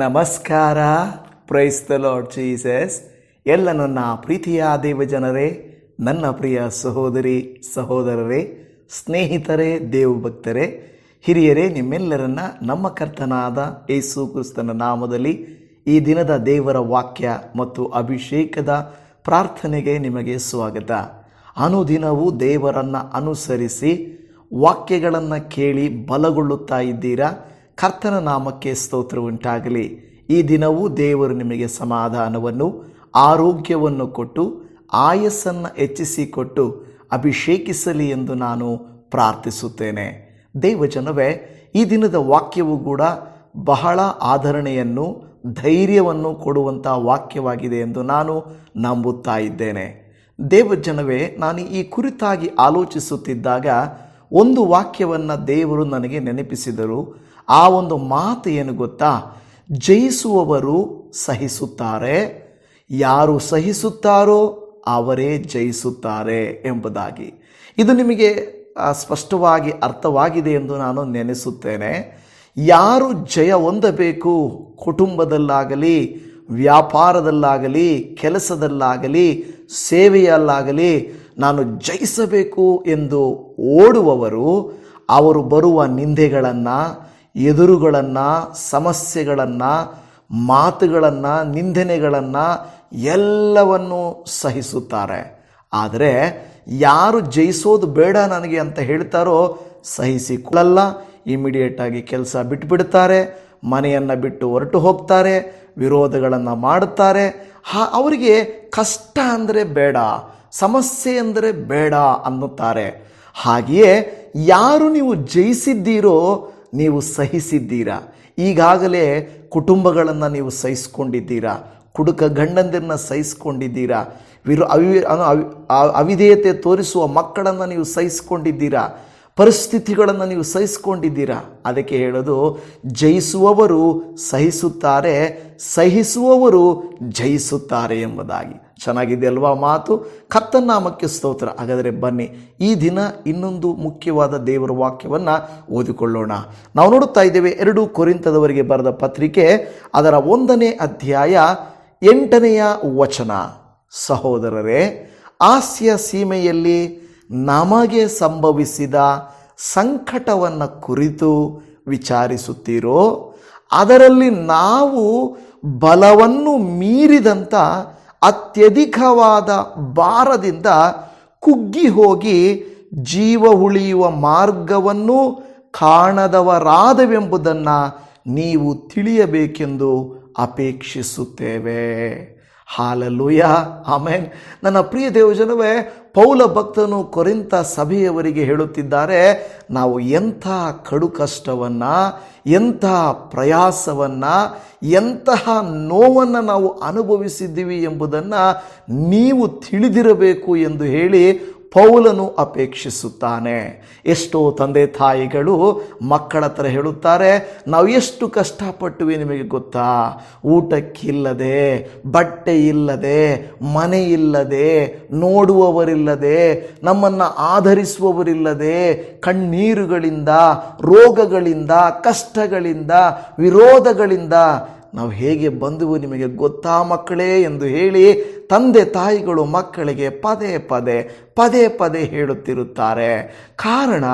ನಮಸ್ಕಾರ. Price the lord Jesus. ಎಲ್ಲ ನನ್ನ ಪ್ರೀತಿಯ ದೇವಜನರೇ, ನನ್ನ ಪ್ರಿಯ ಸಹೋದರಿ ಸಹೋದರರೇ, ಸ್ನೇಹಿತರೇ, ದೇವಭಕ್ತರೇ, ಹಿರಿಯರೇ, ನಿಮ್ಮೆಲ್ಲರನ್ನ ನಮ್ಮ ಕರ್ತನಾದ ಯೇಸು ಕ್ರಿಸ್ತನ ನಾಮದಲ್ಲಿ ಈ ದಿನದ ದೇವರ ವಾಕ್ಯ ಮತ್ತು ಅಭಿಷೇಕದ ಪ್ರಾರ್ಥನೆಗೆ ನಿಮಗೆ ಸ್ವಾಗತ. ಅನುದಿನವೂ ದೇವರನ್ನು ಅನುಸರಿಸಿ ವಾಕ್ಯಗಳನ್ನು ಕೇಳಿ ಬಲಗೊಳ್ಳುತ್ತಾ ಇದ್ದೀರಾ. ಕರ್ತನ ನಾಮಕ್ಕೆ ಸ್ತೋತ್ರ ಉಂಟಾಗಲಿ. ಈ ದಿನವೂ ದೇವರು ನಿಮಗೆ ಸಮಾಧಾನವನ್ನು, ಆರೋಗ್ಯವನ್ನು ಕೊಟ್ಟು ಆಯಸ್ಸನ್ನು ಹೆಚ್ಚಿಸಿಕೊಟ್ಟು ಅಭಿಷೇಕಿಸಲಿ ಎಂದು ನಾನು ಪ್ರಾರ್ಥಿಸುತ್ತೇನೆ. ದೇವಜನವೇ, ಈ ದಿನದ ವಾಕ್ಯವು ಕೂಡ ಬಹಳ ಆಧರಣೆಯನ್ನು, ಧೈರ್ಯವನ್ನು ಕೊಡುವಂಥ ವಾಕ್ಯವಾಗಿದೆ ಎಂದು ನಾನು ನಂಬುತ್ತಾ ಇದ್ದೇನೆ. ದೇವಜನವೇ, ನಾನು ಈ ಕುರಿತಾಗಿ ಆಲೋಚಿಸುತ್ತಿದ್ದಾಗ ಒಂದು ವಾಕ್ಯವನ್ನು ದೇವರು ನನಗೆ ನೆನಪಿಸಿದರು. ಆ ಒಂದು ಮಾತು ಏನು ಗೊತ್ತಾ? ಜಯಿಸುವವರು ಸಹಿಸುತ್ತಾರೆ, ಯಾರು ಸಹಿಸುತ್ತಾರೋ ಅವರೇ ಜಯಿಸುತ್ತಾರೆ ಎಂಬುದಾಗಿ. ಇದು ನಿಮಗೆ ಸ್ಪಷ್ಟವಾಗಿ ಅರ್ಥವಾಗಿದೆ ಎಂದು ನಾನು ನೆನೆಸುತ್ತೇನೆ. ಯಾರು ಜಯ ಹೊಂದಬೇಕು, ಕುಟುಂಬದಲ್ಲಾಗಲಿ, ವ್ಯಾಪಾರದಲ್ಲಾಗಲಿ, ಕೆಲಸದಲ್ಲಾಗಲಿ, ಸೇವೆಯಲ್ಲಾಗಲಿ ನಾನು ಜಯಿಸಬೇಕು ಎಂದು ಓಡುವವರು, ಅವರು ಬರುವ ನಿಂದೆಗಳನ್ನು, ಎದುರುಗಳನ್ನು, ಸಮಸ್ಯೆಗಳನ್ನು, ಮಾತುಗಳನ್ನು, ನಿಂದನೆಗಳನ್ನು ಎಲ್ಲವನ್ನು ಸಹಿಸುತ್ತಾರೆ. ಆದರೆ ಯಾರು ಜಯಿಸೋದು ಬೇಡ ನನಗೆ ಅಂತ ಹೇಳ್ತಾರೋ ಸಹಿಸಿಕೊಳ್ಳಲ್ಲ. ಇಮಿಡಿಯೇಟಾಗಿ ಕೆಲಸ ಬಿಟ್ಟುಬಿಡ್ತಾರೆ, ಮನೆಯನ್ನು ಬಿಟ್ಟು ಹೊರಟು ಹೋಗ್ತಾರೆ, ವಿರೋಧಗಳನ್ನು ಮಾಡುತ್ತಾರೆ. ಅವರಿಗೆ ಕಷ್ಟ ಅಂದರೆ ಬೇಡ, ಸಮಸ್ಯೆ ಅಂದರೆ ಬೇಡ ಅನ್ನುತ್ತಾರೆ. ಹಾಗೆಯೇ ಯಾರು ನೀವು ಜಯಿಸಿದ್ದೀರೋ ನೀವು ಸಹಿಸಿದ್ದೀರಾ. ಈಗಾಗಲೇ ಕುಟುಂಬಗಳನ್ನು ನೀವು ಸಹಿಸ್ಕೊಂಡಿದ್ದೀರಾ, ಕುಡುಕ ಗಂಡಂದಿರನ್ನ ಸಹಿಸ್ಕೊಂಡಿದ್ದೀರಾ, ಅವಿಧೇಯತೆ ತೋರಿಸುವ ಮಕ್ಕಳನ್ನು ನೀವು ಸಹಿಸ್ಕೊಂಡಿದ್ದೀರಾ, ಪರಿಸ್ಥಿತಿಗಳನ್ನು ನೀವು ಸಹಿಸ್ಕೊಂಡಿದ್ದೀರಾ. ಅದಕ್ಕೆ ಹೇಳೋದು, ಜಯಿಸುವವರು ಸಹಿಸುತ್ತಾರೆ, ಸಹಿಸುವವರು ಜಯಿಸುತ್ತಾರೆ ಎಂಬುದಾಗಿ. ಚೆನ್ನಾಗಿದೆ ಅಲ್ವಾ ಮಾತು? ಕರ್ತನ ನಾಮಕ್ಕೆ ಸ್ತೋತ್ರ. ಹಾಗಾದರೆ ಬನ್ನಿ, ಈ ದಿನ ಇನ್ನೊಂದು ಮುಖ್ಯವಾದ ದೇವರ ವಾಕ್ಯವನ್ನು ಓದಿಕೊಳ್ಳೋಣ. ನಾವು ನೋಡುತ್ತಾ ಇದ್ದೇವೆ 2 ಕೊರಿಂಥದವರಿಗೆ ಬರೆದ ಪತ್ರಿಕೆ, ಅದರ 1ನೇ ಅಧ್ಯಾಯ 8ನೆಯ ವಚನ. ಸಹೋದರರೇ, ಆಸ್ಯ ಸೀಮೆಯಲ್ಲಿ ನಮಗೆ ಸಂಭವಿಸಿದ ಸಂಕಟವನ್ನು ಕುರಿತು ವಿಚಾರಿಸುತ್ತೀರೋ? ಅದರಲ್ಲಿ ನಾವು ಬಲವನ್ನು ಮೀರಿದಂಥ ಅತ್ಯಧಿಕವಾದ ಭಾರದಿಂದ ಕುಗ್ಗಿ ಹೋಗಿ ಜೀವ ಉಳಿಯುವ ಮಾರ್ಗವನ್ನು ಕಾಣದವರಾದವೆಂಬುದನ್ನು ನೀವು ತಿಳಿಯಬೇಕೆಂದು ಅಪೇಕ್ಷಿಸುತ್ತೇವೆ. Hallelujah, amen. ನನ್ನ ಪ್ರಿಯ ದೇವಜನವೇ, ಪೌಲ ಭಕ್ತನು ಕೊರಿಂಥ ಸಭೆಯವರಿಗೆ ಹೇಳುತ್ತಿದ್ದಾರೆ, ನಾವು ಎಂಥ ಕಡು ಕಷ್ಟವನ್ನು, ಎಂಥ ಪ್ರಯಾಸವನ್ನು, ಎಂತಹ ನೋವನ್ನು ನಾವು ಅನುಭವಿಸಿದ್ದೀವಿ ಎಂಬುದನ್ನು ನೀವು ತಿಳಿದಿರಬೇಕು ಎಂದು ಹೇಳಿ ಪೌಲನು ಅಪೇಕ್ಷಿಸುತ್ತಾನೆ. ಎಷ್ಟೋ ತಂದೆ ತಾಯಿಗಳು ಮಕ್ಕಳ ಹತ್ರ ಹೇಳುತ್ತಾರೆ, ನಾವು ಎಷ್ಟು ಕಷ್ಟಪಟ್ಟುವಿ ನಿಮಗೆ ಗೊತ್ತಾ? ಊಟಕ್ಕಿಲ್ಲದೆ, ಬಟ್ಟೆ ಇಲ್ಲದೆ, ಮನೆ ಇಲ್ಲದೆ, ನೋಡುವವರಿಲ್ಲದೆ, ನಮ್ಮನ್ನು ಆಧರಿಸುವವರಿಲ್ಲದೆ, ಕಣ್ಣೀರುಗಳಿಂದ, ರೋಗಗಳಿಂದ, ಕಷ್ಟಗಳಿಂದ, ವಿರೋಧಗಳಿಂದ ನಾವು ಹೇಗೆ ಬಂದುವು ನಿಮಗೆ ಗೊತ್ತಾ ಮಕ್ಕಳೇ ಎಂದು ಹೇಳಿ ತಂದೆ ತಾಯಿಗಳು ಮಕ್ಕಳಿಗೆ ಪದೇ ಪದೇ ಹೇಳುತ್ತಿರುತ್ತಾರೆ. ಕಾರಣ,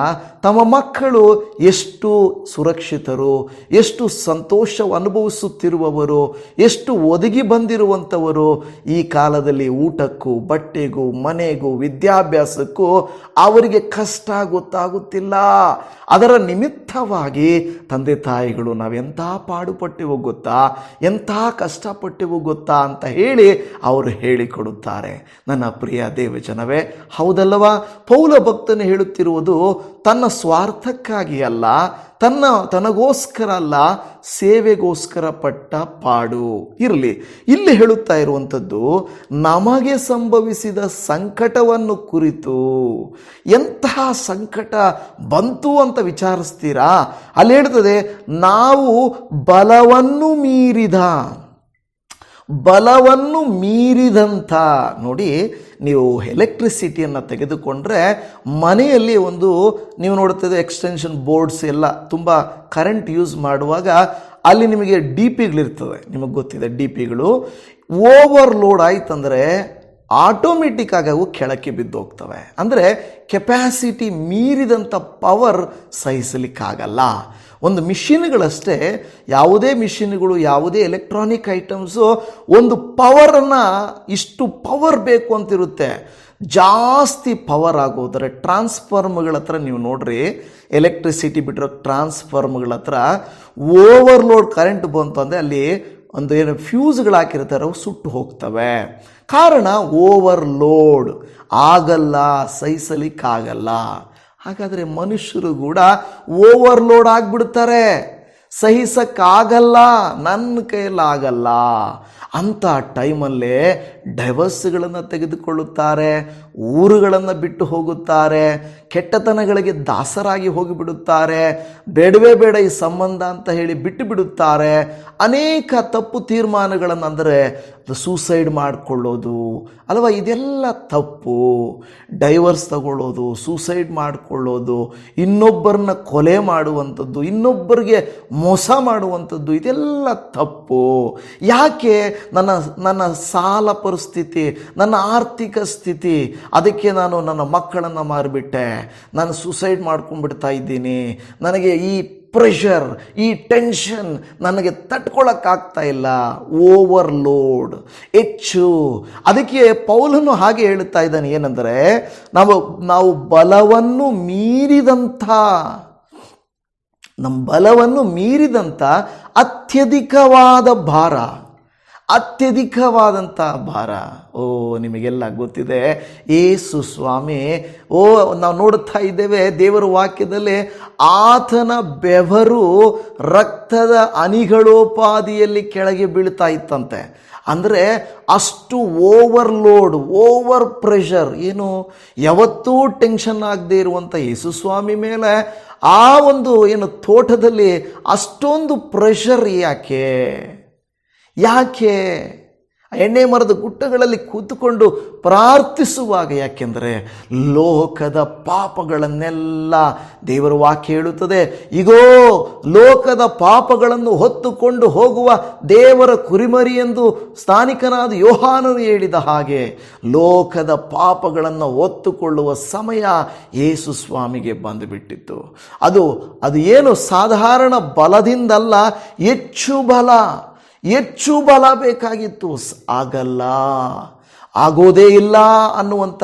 ತಮ್ಮ ಮಕ್ಕಳು ಎಷ್ಟು ಸುರಕ್ಷಿತರು, ಎಷ್ಟು ಸಂತೋಷ ಅನುಭವಿಸುತ್ತಿರುವವರು, ಎಷ್ಟು ಒದಗಿ ಬಂದಿರುವಂಥವರು. ಈ ಕಾಲದಲ್ಲಿ ಊಟಕ್ಕೂ, ಬಟ್ಟೆಗೂ, ಮನೆಗೂ, ವಿದ್ಯಾಭ್ಯಾಸಕ್ಕೂ ಅವರಿಗೆ ಕಷ್ಟ ಗೊತ್ತಾಗುತ್ತಿಲ್ಲ. ಅದರ ನಿಮಿತ್ತವಾಗಿ ತಂದೆ ತಾಯಿಗಳು ನಾವೆಂಥ ಪಾಡುಪಟ್ಟೆವು ಗೊತ್ತಾ, ಎಂಥ ಕಷ್ಟಪಟ್ಟೆವು ಗೊತ್ತಾ ಅಂತ ಹೇಳಿ ಅವರು ಹೇಳಿಕೊಡುತ್ತಾರೆ. ನನ್ನ ಪ್ರಿಯ ದೇವಜನವೇ, ಹೌದಲ್ಲವಾ? ಪೌಲ ಭಕ್ತನು ಹೇಳುತ್ತಿರುವುದು ತನ್ನ ಸ್ವಾರ್ಥಕ್ಕಾಗಿ ಅಲ್ಲ, ತನಗೋಸ್ಕರ ಅಲ್ಲ, ಸೇವೆಗೋಸ್ಕರ ಪಟ್ಟ ಪಾಡು. ಇರಲಿ, ಇಲ್ಲಿ ಹೇಳುತ್ತಾ ಇರುವಂಥದ್ದು ನಮಗೆ ಸಂಭವಿಸಿದ ಸಂಕಟವನ್ನು ಕುರಿತು. ಎಂತಹ ಸಂಕಟ ಬಂತು ಅಂತ ವಿಚಾರಿಸ್ತೀರಾ? ಅಲ್ಲಿ ಹೇಳ್ತದೆ, ನಾವು ಬಲವನ್ನು ಮೀರಿದಂಥ. ನೋಡಿ, ನೀವು ಎಲೆಕ್ಟ್ರಿಸಿಟಿಯನ್ನು ತೆಗೆದುಕೊಂಡ್ರೆ ಮನೆಯಲ್ಲಿ ನೀವು ನೋಡ್ತದೆ ಎಕ್ಸ್ಟೆನ್ಷನ್ ಬೋರ್ಡ್ಸ್ ಎಲ್ಲ ತುಂಬ ಕರೆಂಟ್ ಯೂಸ್ ಮಾಡುವಾಗ ಅಲ್ಲಿ ನಿಮಗೆ ಡಿ ಪಿಗಳಿರ್ತದೆ, ನಿಮಗೆ ಗೊತ್ತಿದೆ ಡಿ ಪಿಗಳು. ಓವರ್ಲೋಡ್ ಆಯ್ತಂದರೆ ಆಟೋಮೆಟಿಕ್ ಆಗಿ ಅವು ಕೆಳಕ್ಕೆ ಬಿದ್ದು ಹೋಗ್ತವೆ. ಅಂದರೆ ಕೆಪ್ಯಾಸಿಟಿ ಮೀರಿದಂಥ ಪವರ್ ಸಹಿಸಲಿಕ್ಕಾಗಲ್ಲ. ಒಂದು ಮಿಷಿನ್ಗಳಷ್ಟೇ, ಯಾವುದೇ ಮಿಷಿನ್ಗಳು, ಯಾವುದೇ ಎಲೆಕ್ಟ್ರಾನಿಕ್ ಐಟಮ್ಸು ಒಂದು ಪವರನ್ನು, ಇಷ್ಟು ಪವರ್ ಬೇಕು ಅಂತಿರುತ್ತೆ. ಜಾಸ್ತಿ ಪವರ್ ಆಗೋದ್ರೆ ಟ್ರಾನ್ಸ್ಫಾರ್ಮರ್ಗಳ ಹತ್ರ ನೀವು ನೋಡ್ರಿ, ಎಲೆಕ್ಟ್ರಿಸಿಟಿ ಬಿಟ್ಟಿರೋ ಟ್ರಾನ್ಸ್ಫಾರ್ಮರ್ಗಳ ಹತ್ರ ಓವರ್ಲೋಡ್ ಕರೆಂಟ್ ಬಂತು ಅಂದರೆ ಅಲ್ಲಿ ಒಂದು ಏನು ಫ್ಯೂಸ್ಗಳು ಹಾಕಿರ್ತಾರೆ, ಅವು ಸುಟ್ಟು ಹೋಗ್ತವೆ. ಕಾರಣ ಓವರ್ಲೋಡ್ ಆಗಲ್ಲ, ಸಹಿಸಲಿಕ್ಕಾಗಲ್ಲ. ಹಾಗಾದರೆ ಮನುಷ್ಯರು ಕೂಡ ಓವರ್ಲೋಡ್ ಆಗಿಬಿಡ್ತಾರೆ, ಸಹಿಸಕ್ಕಾಗಲ್ಲ, ನನ್ನ ಕೈಯಲ್ಲಾಗಲ್ಲ. ಅಂಥ ಟೈಮಲ್ಲೇ ಡೈವರ್ಸ್ಗಳನ್ನು ತೆಗೆದುಕೊಳ್ಳುತ್ತಾರೆ, ಊರುಗಳನ್ನು ಬಿಟ್ಟು ಹೋಗುತ್ತಾರೆ, ಕೆಟ್ಟತನಗಳಿಗೆ ದಾಸರಾಗಿ ಹೋಗಿಬಿಡುತ್ತಾರೆ, ಬೇಡವೇ ಬೇಡ ಈ ಸಂಬಂಧ ಅಂತ ಹೇಳಿ ಬಿಟ್ಟು ಬಿಡುತ್ತಾರೆ. ಅನೇಕ ತಪ್ಪು ತೀರ್ಮಾನಗಳನ್ನು, ಅಂದರೆ ಸೂಸೈಡ್ ಮಾಡಿಕೊಳ್ಳೋದು ಅಲ್ವಾ, ಇದೆಲ್ಲ ತಪ್ಪು. ಡೈವರ್ಸ್ ತಗೊಳ್ಳೋದು, ಸೂಸೈಡ್ ಮಾಡಿಕೊಳ್ಳೋದು, ಇನ್ನೊಬ್ಬರನ್ನ ಕೊಲೆ ಮಾಡುವಂಥದ್ದು, ಇನ್ನೊಬ್ಬರಿಗೆ ಮೋಸ ಮಾಡುವಂಥದ್ದು, ಇದೆಲ್ಲ ತಪ್ಪು. ಯಾಕೆ? ನನ್ನ ಸಾಲ ಪರಿಸ್ಥಿತಿ, ನನ್ನ ಆರ್ಥಿಕ ಸ್ಥಿತಿ, ಅದಕ್ಕೆ ನಾನು ನನ್ನ ಮಕ್ಕಳನ್ನು ಮಾರಿಬಿಟ್ಟೆ, ನಾನು ಸೂಸೈಡ್ ಮಾಡ್ಕೊಂಡ್ಬಿಡ್ತಾ ಇದ್ದೀನಿ, ನನಗೆ ಈ ಪ್ರೆಷರ್, ಈ ಟೆನ್ಷನ್ ನನಗೆ ತಟ್ಕೊಳ್ಳೋಕ್ಕಾಗ್ತಾ ಇಲ್ಲ. ಓವರ್ಲೋಡ್ ಹೆಚ್ಚು. ಅದಕ್ಕೆ ಪೌಲನು ಹಾಗೆ ಹೇಳುತ್ತಾ ಇದ್ದಾನೆ, ಏನಂದರೆ ನಾವು ಬಲವನ್ನು ಮೀರಿದಂಥ, ನಮ್ಮ ಬಲವನ್ನು ಮೀರಿದಂಥ ಅತ್ಯಧಿಕವಾದ ಭಾರ, ಅತ್ಯಧಿಕವಾದಂಥ ಭಾರ. ಓ, ನಿಮಗೆಲ್ಲ ಗೊತ್ತಿದೆ, ಯೇಸು ಸ್ವಾಮಿ, ನಾವು ನೋಡುತ್ತಾ ಇದ್ದೇವೆ ದೇವರ ವಾಕ್ಯದಲ್ಲಿ, ಆತನ ಬೆವರು ರಕ್ತದ ಹನಿಗಳೋಪಾದಿಯಲ್ಲಿ ಕೆಳಗೆ ಬೀಳ್ತಾ ಇತ್ತಂತೆ. ಅಂದರೆ ಅಷ್ಟು ಓವರ್ಲೋಡ್, ಓವರ್ ಪ್ರೆಷರ್. ಏನು, ಯಾವತ್ತೂ ಟೆನ್ಷನ್ ಆಗದೆ ಇರುವಂಥ ಯೇಸು ಸ್ವಾಮಿ ಮೇಲೆ ಆ ಒಂದು ಏನು ತೋಟದಲ್ಲಿ ಅಷ್ಟೊಂದು ಪ್ರೆಷರ್ ಯಾಕೆ? ಎಣ್ಣೆ ಮರದ ಗುಟ್ಟಗಳಲ್ಲಿ ಕೂತುಕೊಂಡು ಪ್ರಾರ್ಥಿಸುವಾಗ, ಯಾಕೆಂದರೆ ಲೋಕದ ಪಾಪಗಳನ್ನೆಲ್ಲ ದೇವರ ವಾಕ್ಯ ಹೇಳುತ್ತದೆ, ಇಗೋ ಲೋಕದ ಪಾಪಗಳನ್ನು ಹೊತ್ತುಕೊಂಡು ಹೋಗುವ ದೇವರ ಕುರಿಮರಿ ಎಂದು ಸ್ಥಾನಿಕನಾದ ಯೋಹಾನನು ಹೇಳಿದ ಹಾಗೆ, ಲೋಕದ ಪಾಪಗಳನ್ನು ಹೊತ್ತುಕೊಳ್ಳುವ ಸಮಯ ಯೇಸು ಸ್ವಾಮಿಗೆ ಬಂದುಬಿಟ್ಟಿತ್ತು. ಅದು ಏನು ಸಾಧಾರಣ ಬಲದಿಂದಲ್ಲ, ಹೆಚ್ಚು ಬಲ ಬೇಕಾಗಿತ್ತು. ಆಗೋದೇ ಇಲ್ಲ ಅನ್ನುವಂಥ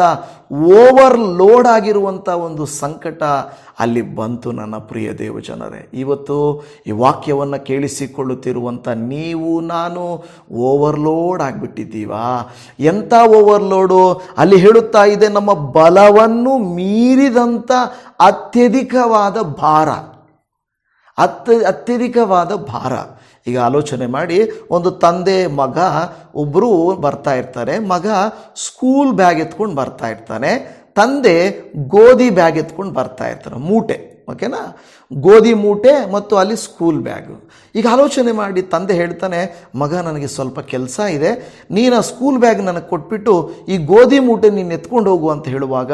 ಓವರ್ಲೋಡ್ ಆಗಿರುವಂಥ ಒಂದು ಸಂಕಟ ಅಲ್ಲಿ ಬಂತು. ನನ್ನ ಪ್ರಿಯ ದೇವಜನರೇ, ಇವತ್ತು ಈ ವಾಕ್ಯವನ್ನು ಕೇಳಿಸಿಕೊಳ್ಳುತ್ತಿರುವಂಥ ನೀವು ನಾನು ಓವರ್ಲೋಡ್ ಆಗಿಬಿಟ್ಟಿದ್ದೀವಾ? ಎಂಥ ಓವರ್ಲೋಡು? ಅಲ್ಲಿ ಹೇಳುತ್ತಾ ಇದೆ, ನಮ್ಮ ಬಲವನ್ನು ಮೀರಿದಂಥ ಅತ್ಯಧಿಕವಾದ ಭಾರ. ಈಗ ಆಲೋಚನೆ ಮಾಡಿ, ಒಂದು ತಂದೆ ಮಗ ಒಬ್ಬರು ಬರ್ತಾ ಇರ್ತಾರೆ. ಮಗ ಸ್ಕೂಲ್ ಬ್ಯಾಗ್ ಎತ್ಕೊಂಡು ಬರ್ತಾ ಇರ್ತಾನೆ, ತಂದೆ ಗೋಧಿ ಬ್ಯಾಗ್ ಎತ್ಕೊಂಡು ಬರ್ತಾ ಇರ್ತಾರೆ, ಮೂಟೆ. ಓಕೆನಾ? ಗೋಧಿ ಮೂಟೆ ಮತ್ತು ಅಲ್ಲಿ ಸ್ಕೂಲ್ ಬ್ಯಾಗು. ಈಗ ಆಲೋಚನೆ ಮಾಡಿ, ತಂದೆ ಹೇಳ್ತಾನೆ, ಮಗ ನನಗೆ ಸ್ವಲ್ಪ ಕೆಲಸ ಇದೆ, ನೀನು ಆ ಸ್ಕೂಲ್ ಬ್ಯಾಗ್ ನನಗೆ ಕೊಟ್ಬಿಟ್ಟು ಈ ಗೋಧಿ ಮೂಟೆ ನೀನು ಎತ್ಕೊಂಡು ಹೋಗು ಅಂತ ಹೇಳುವಾಗ,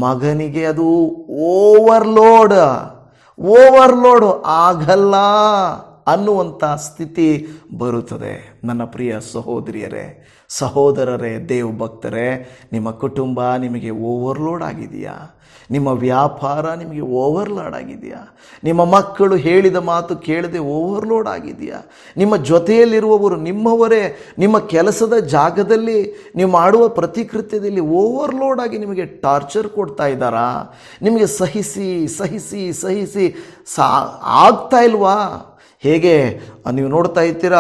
ಮಗನಿಗೆ ಅದು ಓವರ್ಲೋಡ್ ಆಗಲ್ಲ ಅನ್ನುವಂಥ ಸ್ಥಿತಿ ಬರುತ್ತದೆ. ನನ್ನ ಪ್ರಿಯ ಸಹೋದರಿಯರೇ, ಸಹೋದರರೇ, ದೇವಭಕ್ತರೇ, ನಿಮ್ಮ ಕುಟುಂಬ ನಿಮಗೆ ಓವರ್ಲೋಡ್ ಆಗಿದೆಯಾ? ನಿಮ್ಮ ವ್ಯಾಪಾರ ನಿಮಗೆ ಓವರ್ಲೋಡ್ ಆಗಿದೆಯಾ? ನಿಮ್ಮ ಮಕ್ಕಳು ಹೇಳಿದ ಮಾತು ಕೇಳದೆ ಓವರ್ಲೋಡ್ ಆಗಿದೆಯಾ? ನಿಮ್ಮ ಜೊತೆಯಲ್ಲಿರುವವರು ನಿಮ್ಮವರೇ ನಿಮ್ಮ ಕೆಲಸದ ಜಾಗದಲ್ಲಿ ನೀವು ಮಾಡುವ ಪ್ರತಿಕೃತ್ಯದಲ್ಲಿ ಓವರ್ಲೋಡ್ ಆಗಿ ನಿಮಗೆ ಟಾರ್ಚರ್ ಕೊಡ್ತಾ ಇದ್ದಾರಾ? ನಿಮಗೆ ಸಹಿಸಿ ಆಗ್ತಾ ಇಲ್ವಾ? ಹೇಗೆ ನೀವು ನೋಡ್ತಾ ಇರ್ತೀರಾ,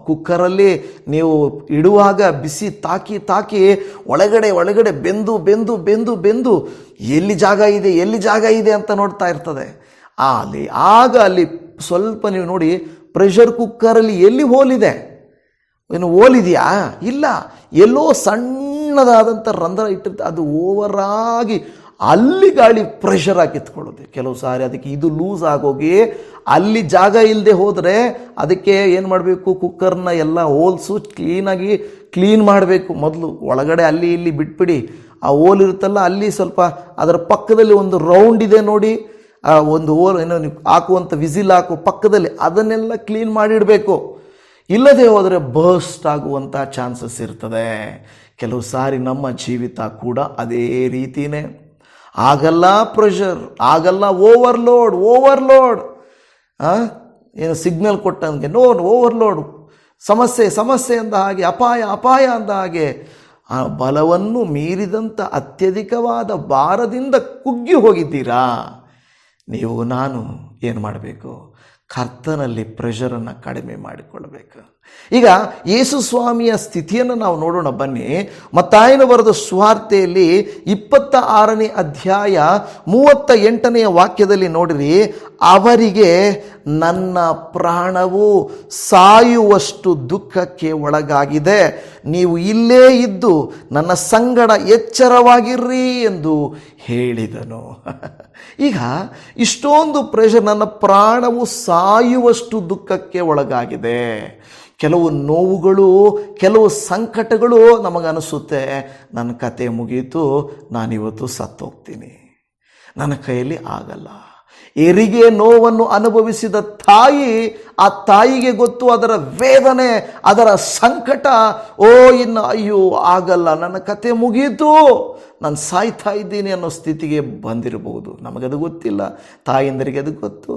ಕುಕ್ಕರಲ್ಲಿ ನೀವು ಇಡುವಾಗ ಬಿಸಿ ತಾಕಿ ಒಳಗಡೆ ಬೆಂದು ಎಲ್ಲಿ ಜಾಗ ಇದೆ ಅಂತ ನೋಡ್ತಾ ಇರ್ತದೆ. ಅಲ್ಲಿ ಸ್ವಲ್ಪ ನೀವು ನೋಡಿ, ಪ್ರೆಷರ್ ಕುಕ್ಕರಲ್ಲಿ ಎಲ್ಲಿ ಹೋಲಿದೆ? ಏನು ಹೋಲಿದೆಯಾ? ಇಲ್ಲ, ಎಲ್ಲೋ ಸಣ್ಣದಾದಂಥ ರಂಧ್ರ ಇಟ್ಟಿರ್ತಾರೆ, ಅದು ಓವರಾಗಿ ಅಲ್ಲಿ ಗಾಳಿ ಪ್ರೆಷರ್ ಹಾಕಿ ಎತ್ಕೊಳ್ಳೋದು. ಕೆಲವು ಸಾರಿ ಅದಕ್ಕೆ ಇದು ಲೂಸ್ ಆಗೋಗಿ ಅಲ್ಲಿ ಜಾಗ ಇಲ್ಲದೆ ಹೋದರೆ ಅದಕ್ಕೆ ಏನು ಮಾಡಬೇಕು, ಕುಕ್ಕರ್ನ ಎಲ್ಲ ಹೋಲ್ಸು ಕ್ಲೀನ್ ಮಾಡಬೇಕು. ಮೊದಲು ಒಳಗಡೆ ಅಲ್ಲಿ ಇಲ್ಲಿ ಬಿಟ್ಬಿಡಿ, ಆ ಹೋಲ್ ಇರುತ್ತಲ್ಲ ಅಲ್ಲಿ ಸ್ವಲ್ಪ ಅದರ ಪಕ್ಕದಲ್ಲಿ ಒಂದು ರೌಂಡ್ ಇದೆ ನೋಡಿ, ಒಂದು ಏನೋ ನೀವು ಹಾಕುವಂಥ ವಿಸಿಲ್ ಹಾಕುವ ಪಕ್ಕದಲ್ಲಿ ಅದನ್ನೆಲ್ಲ ಕ್ಲೀನ್ ಮಾಡಿಡಬೇಕು. ಇಲ್ಲದೆ ಹೋದರೆ ಬರ್ಸ್ಟ್ ಆಗುವಂಥ ಚಾನ್ಸಸ್ ಇರ್ತದೆ. ಕೆಲವು ಸಾರಿ ನಮ್ಮ ಜೀವಿತ ಕೂಡ ಅದೇ ರೀತಿಯೇ. ಆಗಲ್ಲ ಪ್ರೆಷರ್, ಆಗಲ್ಲ ಓವರ್ಲೋಡ್ ಏನು ಸಿಗ್ನಲ್ ಕೊಟ್ಟಂಗೆ ಓವರ್ಲೋಡ್, ಸಮಸ್ಯೆ ಅಂದ ಹಾಗೆ, ಅಪಾಯ ಅಂದ ಹಾಗೆ ಆ ಬಲವನ್ನು ಮೀರಿದಂಥ ಅತ್ಯಧಿಕವಾದ ಭಾರದಿಂದ ಕುಗ್ಗಿ ಹೋಗಿದ್ದೀರಾ. ನೀವು ನಾನು ಏನು ಮಾಡಬೇಕು? ಕರ್ತನಲ್ಲಿ ಪ್ರೆಷರನ್ನು ಕಡಿಮೆ ಮಾಡಿಕೊಳ್ಳಬೇಕು. ಈಗ ಯೇಸು ಸ್ವಾಮಿಯ ಸ್ಥಿತಿಯನ್ನು ನಾವು ನೋಡೋಣ ಬನ್ನಿ. ಮತ್ತಾಯನು ಬರೆದ ಸುವಾರ್ತೆಯಲ್ಲಿ 26ನೇ ಅಧ್ಯಾಯ 38ನೇ ವಾಕ್ಯದಲ್ಲಿ ನೋಡಿರಿ, ಅವರಿಗೆ ನನ್ನ ಪ್ರಾಣವು ಸಾಯುವಷ್ಟು ದುಃಖಕ್ಕೆ ಒಳಗಾಗಿದೆ, ನೀವು ಇಲ್ಲೇ ಇದ್ದು ನನ್ನ ಸಂಗಡ ಎಚ್ಚರವಾಗಿರ್ರಿ ಎಂದು ಹೇಳಿದನು. ಈಗ ಇಷ್ಟೊಂದು ಪ್ರೆಷರ್, ನನ್ನ ಪ್ರಾಣವು ಸಾಯುವಷ್ಟು ದುಃಖಕ್ಕೆ ಒಳಗಾಗಿದೆ. ಕೆಲವು ನೋವುಗಳು, ಕೆಲವು ಸಂಕಟಗಳು ನಮಗನಿಸುತ್ತೆ, ನನ್ನ ಕತೆ ಮುಗೀತು, ನಾನಿವತ್ತು ಸತ್ತೋಗ್ತೀನಿ, ನನ್ನ ಕೈಯಲ್ಲಿ ಆಗಲ್ಲ. ಹೆರಿಗೆ ನೋವನ್ನು ಅನುಭವಿಸಿದ ತಾಯಿ, ಆ ತಾಯಿಗೆ ಗೊತ್ತು ಅದರ ವೇದನೆ, ಅದರ ಸಂಕಟ. ಇನ್ನು ಅಯ್ಯೋ ಆಗಲ್ಲ, ನನ್ನ ಕತೆ ಮುಗೀತು, ನಾನು ಸಾಯ್ತಾ ಇದ್ದೀನಿ ಅನ್ನೋ ಸ್ಥಿತಿಗೆ ಬಂದಿರಬಹುದು. ನಮಗದು ಗೊತ್ತಿಲ್ಲ, ತಾಯಂದರಿಗೆ ಅದು ಗೊತ್ತು.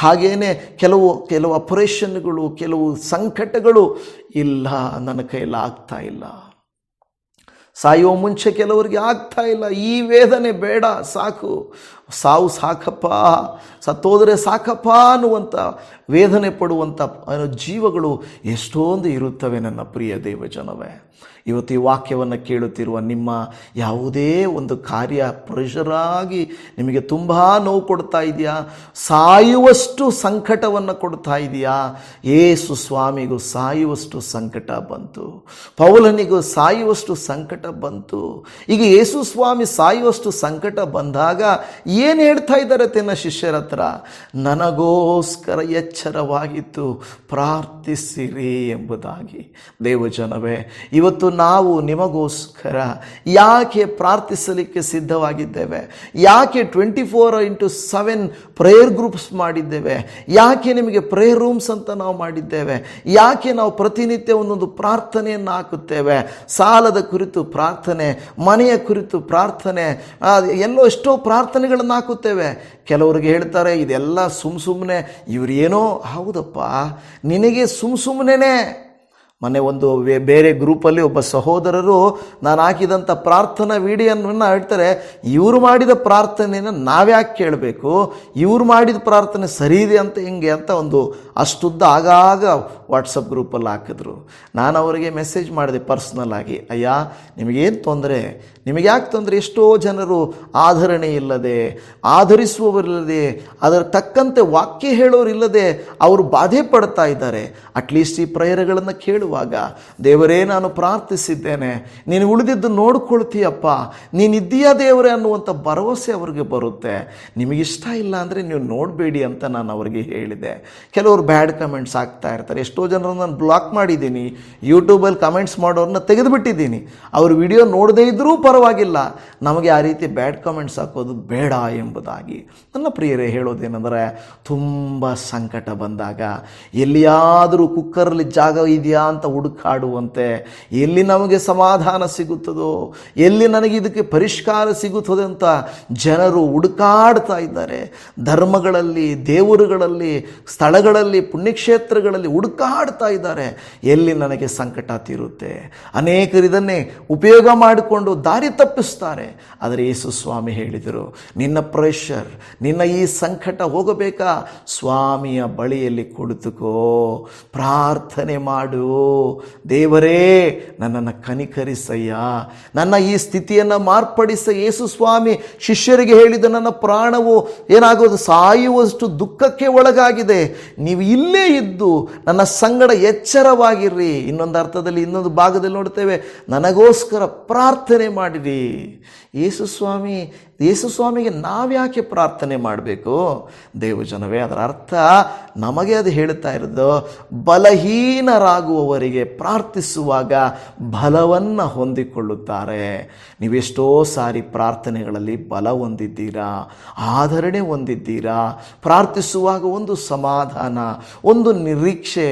ಹಾಗೇನೆ ಕೆಲವು ಆಪರೇಷನ್ಗಳು, ಕೆಲವು ಸಂಕಟಗಳು, ಇಲ್ಲ ನನ್ನ ಕೈಯಲ್ಲಿ ಆಗ್ತಾ ಇಲ್ಲ. ಸಾಯುವ ಮುಂಚೆ ಕೆಲವರಿಗೆ ಆಗ್ತಾ ಇಲ್ಲ, ಈ ವೇದನೆ ಬೇಡ, ಸಾಕು, ಸಾವು ಸಾಕಪ್ಪ, ಸತ್ತೋದರೆ ಸಾಕಪ್ಪ ಅನ್ನುವಂಥ ವೇದನೆ ಪಡುವಂಥ ಜೀವಗಳು ಎಷ್ಟೊಂದು ಇರುತ್ತವೆ. ನನ್ನ ಪ್ರಿಯ ದೇವಜನವೇ, ಇವತ್ತು ಈ ವಾಕ್ಯವನ್ನು ಕೇಳುತ್ತಿರುವ ನಿಮ್ಮ ಯಾವುದೇ ಒಂದು ಕಾರ್ಯ ಪ್ರೆಷರಾಗಿ ನಿಮಗೆ ತುಂಬ ನೋವು ಕೊಡ್ತಾ ಇದೆಯಾ, ಸಾಯುವಷ್ಟು ಸಂಕಟವನ್ನು ಕೊಡ್ತಾ ಇದೆಯಾ? ಯೇಸು ಸ್ವಾಮಿಗೂ ಸಾಯುವಷ್ಟು ಸಂಕಟ ಬಂತು, ಪೌಲನಿಗೂ ಸಾಯುವಷ್ಟು ಸಂಕಟ ಬಂತು. ಈಗ ಯೇಸು ಸ್ವಾಮಿ ಸಾಯುವಷ್ಟು ಸಂಕಟ ಬಂದಾಗ ಏನು ಹೇಳ್ತಾ ಇದ್ದಾರೆ ತನ್ನ ಶಿಷ್ಯರ ಹತ್ರ? ನನಗೋಸ್ಕರ ಎಚ್ಚರವಾಗಿತ್ತು, ಪ್ರಾರ್ಥಿಸಿರಿ ಎಂಬುದಾಗಿ. ದೇವಜನವೇ, ಇವತ್ತು ನಾವು ನಿಮಗೋಸ್ಕರ ಯಾಕೆ ಪ್ರಾರ್ಥಿಸಲಿಕ್ಕೆ ಸಿದ್ಧವಾಗಿದ್ದೇವೆ? ಯಾಕೆ 24x7 ಪ್ರೇಯರ್ ಗ್ರೂಪ್ಸ್ ಮಾಡಿದ್ದೇವೆ? ಯಾಕೆ ನಿಮಗೆ ಪ್ರೇಯರ್ ರೂಮ್ಸ್ ಅಂತ ನಾವು ಮಾಡಿದ್ದೇವೆ? ಯಾಕೆ ನಾವು ಪ್ರತಿನಿತ್ಯ ಒಂದೊಂದು ಪ್ರಾರ್ಥನೆಯನ್ನು ಹಾಕುತ್ತೇವೆ? ಸಾಲದ ಕುರಿತು ಪ್ರಾರ್ಥನೆ, ಮನೆಯ ಕುರಿತು ಪ್ರಾರ್ಥನೆ, ಎಷ್ಟೋ ಪ್ರಾರ್ಥನೆಗಳನ್ನು ಹಾಕುತ್ತೇವೆ. ಕೆಲವರಿಗೆ ಹೇಳ್ತಾರೆ ಇದೆಲ್ಲ ಸುಮ್ಮನೆ, ಇವರೇನೋ. ಹೌದಪ್ಪ, ನಿನಗೆ ಸುಮ್ಮನೆ. ಮೊನ್ನೆ ಒಂದು ಬೇರೆ ಗ್ರೂಪಲ್ಲಿ ಒಬ್ಬ ಸಹೋದರರು ನಾನು ಹಾಕಿದಂಥ ಪ್ರಾರ್ಥನಾ ವಿಡಿಯೋವನ್ನು ಹೇಳ್ತಾರೆ, ಇವರು ಮಾಡಿದ ಪ್ರಾರ್ಥನೆಯನ್ನು ನಾವ್ಯಾಕೆ ಕೇಳಬೇಕು, ಇವರು ಮಾಡಿದ ಪ್ರಾರ್ಥನೆ ಸರಿ ಇದೆ ಅಂತ ಹಿಂಗೆ ಅಂತ ಒಂದು ಅಷ್ಟುದ್ದ ಆಗಾಗ ವಾಟ್ಸಪ್ ಗ್ರೂಪಲ್ಲಿ ಹಾಕಿದ್ರು. ನಾನು ಅವರಿಗೆ ಮೆಸೇಜ್ ಮಾಡಿದೆ ಪರ್ಸ್ನಲ್ ಆಗಿ, ಅಯ್ಯ ನಿಮಗೇನು ತೊಂದರೆ, ನಿಮಗೆ ಯಾಕೆ ತೊಂದರೆ? ಎಷ್ಟೋ ಜನರು ಆಧರಣೆ ಇಲ್ಲದೆ, ಆಧರಿಸುವವರಿಲ್ಲದೆ, ಅದರ ತಕ್ಕಂತೆ ವಾಕ್ಯ ಹೇಳೋರಿಲ್ಲದೆ ಅವರು ಬಾಧೆ ಪಡ್ತಾ ಇದ್ದಾರೆ. ಅಟ್ಲೀಸ್ಟ್ ಈ ಪ್ರೇಯರ್ಗಳನ್ನು ಕೇಳುವಾಗ, ದೇವರೇ ನಾನು ಪ್ರಾರ್ಥಿಸಿದ್ದೇನೆ, ನೀನು ಉಳಿದಿದ್ದು ನೋಡ್ಕೊಳ್ತೀಯಪ್ಪ, ನೀನಿದ್ದೀಯಾ ದೇವರೇ ಅನ್ನುವಂಥ ಭರವಸೆ ಅವ್ರಿಗೆ ಬರುತ್ತೆ. ನಿಮಗಿಷ್ಟ ಇಲ್ಲ ಅಂದರೆ ನೀವು ನೋಡಬೇಡಿ ಅಂತ ನಾನು ಅವರಿಗೆ ಹೇಳಿದೆ. ಕೆಲವರು ಬ್ಯಾಡ್ ಕಮೆಂಟ್ಸ್ ಆಗ್ತಾ ಇರ್ತಾರೆ. ಎಷ್ಟೋ ಜನರನ್ನು ನಾನು ಬ್ಲಾಕ್ ಮಾಡಿದ್ದೀನಿ, ಯೂಟ್ಯೂಬಲ್ಲಿ ಕಮೆಂಟ್ಸ್ ಮಾಡೋರನ್ನ ತೆಗೆದುಬಿಟ್ಟಿದ್ದೀನಿ. ಅವ್ರ ವಿಡಿಯೋ ನೋಡದೇ ಇದ್ದರೂ ಪರವಾಗಿಲ್ಲ, ನಮಗೆ ಆ ರೀತಿ ಬ್ಯಾಡ್ ಕಮೆಂಟ್ಸ್ ಹಾಕೋದು ಬೇಡ ಎಂಬುದಾಗಿ. ನನ್ನ ಪ್ರಿಯರೇ, ಹೇಳೋದೇನೆಂದರೆ, ತುಂಬ ಸಂಕಟ ಬಂದಾಗ ಎಲ್ಲಿಯಾದರೂ ಕುಕ್ಕರಲ್ಲಿ ಜಾಗ ಇದೆಯಾ ಅಂತ ಹುಡುಕಾಡುವಂತೆ, ಎಲ್ಲಿ ನಮಗೆ ಸಮಾಧಾನ ಸಿಗುತ್ತದೋ, ಎಲ್ಲಿ ನನಗೆ ಇದಕ್ಕೆ ಪರಿಷ್ಕಾರ ಸಿಗುತ್ತದೆ ಅಂತ ಜನರು ಹುಡುಕಾಡ್ತಾ ಇದ್ದಾರೆ. ಧರ್ಮಗಳಲ್ಲಿ, ದೇವರುಗಳಲ್ಲಿ, ಸ್ಥಳಗಳಲ್ಲಿ, ಪುಣ್ಯಕ್ಷೇತ್ರಗಳಲ್ಲಿ ಹುಡುಕಾಡ್ತಾ ಇದ್ದಾರೆ, ಎಲ್ಲಿ ನನಗೆ ಸಂಕಟ ತೀರುತ್ತೆ. ಅನೇಕರು ಇದನ್ನೇ ಉಪಯೋಗ ಮಾಡಿಕೊಂಡು ದಾರಿ ತಪ್ಪಿಸ್ತಾರೆ. ಆದರೆ ಯೇಸು ಸ್ವಾಮಿ ಹೇಳಿದರು, ನಿನ್ನ ಪ್ರೆಷರ್, ನಿನ್ನ ಈ ಸಂಕಟ ಹೋಗಬೇಕಾ? ಸ್ವಾಮಿಯ ಬಳಿಯಲ್ಲಿ ಕುಳಿತುಕೋ, ಪ್ರಾರ್ಥನೆ ಮಾಡು. ದೇವರೇ ನನ್ನನ್ನು ಕನಿಕರಿಸಯ್ಯ, ನನ್ನ ಈ ಸ್ಥಿತಿಯನ್ನು ಮಾರ್ಪಡಿಸ. ಯೇಸು ಸ್ವಾಮಿ ಶಿಷ್ಯರಿಗೆ ಹೇಳಿದ, ನನ್ನ ಪ್ರಾಣವು ಏನಾಗೋದು, ಸಾಯುವಷ್ಟು ದುಃಖಕ್ಕೆ ಒಳಗಾಗಿದೆ, ನೀವು ಇಲ್ಲೇ ಇದ್ದು ನನ್ನ ಸಂಗಡ ಎಚ್ಚರವಾಗಿರ್ರಿ. ಇನ್ನೊಂದು ಅರ್ಥದಲ್ಲಿ, ಇನ್ನೊಂದು ಭಾಗದಲ್ಲಿ ನೋಡ್ತೇವೆ, ನನಗೋಸ್ಕರ ಪ್ರಾರ್ಥನೆ ಮಾಡಿರಿ. ಯೇಸು ಸ್ವಾಮಿ ಯೇಸು ಸ್ವಾಮಿಗೆ ನಾವ್ಯಾಕೆ ಪ್ರಾರ್ಥನೆ ಮಾಡಬೇಕು? ದೇವಜನವೇ, ಅದರ ಅರ್ಥ ನಮಗೆ ಅದು ಹೇಳ್ತಾ ಇರೋದು, ಬಲಹೀನರಾಗುವವರಿಗೆ ಪ್ರಾರ್ಥಿಸುವಾಗ ಬಲವನ್ನು ಹೊಂದಿಕೊಳ್ಳುತ್ತಾರೆ. ನೀವೆಷ್ಟೋ ಸಾರಿ ಪ್ರಾರ್ಥನೆಗಳಲ್ಲಿ ಬಲ ಹೊಂದಿದ್ದೀರಾ, ಆಧರಣೆ ಹೊಂದಿದ್ದೀರಾ. ಪ್ರಾರ್ಥಿಸುವಾಗ ಒಂದು ಸಮಾಧಾನ, ಒಂದು ನಿರೀಕ್ಷೆ.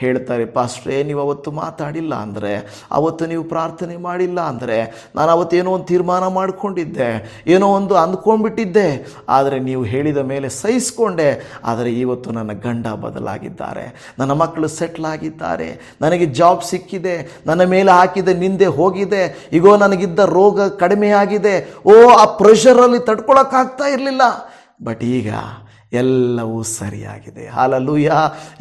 ಹೇಳ್ತಾರೆ, ಪಾಸ್ಟ್ರೇ ನೀವು ಅವತ್ತು ಮಾತಾಡಿಲ್ಲ ಅಂದರೆ, ಅವತ್ತು ನೀವು ಪ್ರಾರ್ಥನೆ ಮಾಡಿಲ್ಲ ಅಂದರೆ, ನಾನು ಅವತ್ತೇನೋ ಒಂದು ತೀರ್ಮಾನ ಮಾಡಿಕೊಂಡಿದ್ದೆ, ಏನೋ ಒಂದು ಅಂದ್ಕೊಂಡ್ಬಿಟ್ಟಿದ್ದೆ, ಆದರೆ ನೀವು ಹೇಳಿದ ಮೇಲೆ ಸಹಿಸ್ಕೊಂಡೆ. ಆದರೆ ಇವತ್ತು ನನ್ನ ಗಂಡ ಬದಲಾಗಿದ್ದಾರೆ, ನನ್ನ ಮಕ್ಕಳು ಸೆಟ್ಲ್ ಆಗಿದ್ದಾರೆ, ನನಗೆ ಜಾಬ್ ಸಿಕ್ಕಿದೆ, ನನ್ನ ಮೇಲೆ ಹಾಕಿದ ನಿಂದೆ ಹೋಗಿದೆ, ಈಗೋ ನನಗಿದ್ದ ರೋಗ ಕಡಿಮೆ ಆಗಿದೆ. ಆ ಪ್ರೆಷರಲ್ಲಿ ತಡ್ಕೊಳಕ್ಕಾಗ್ತಾ ಇರಲಿಲ್ಲ, ಬಟ್ ಈಗ ಎಲ್ಲವೂ ಸರಿಯಾಗಿದೆ. ಹಾಲೆಲೂಯ.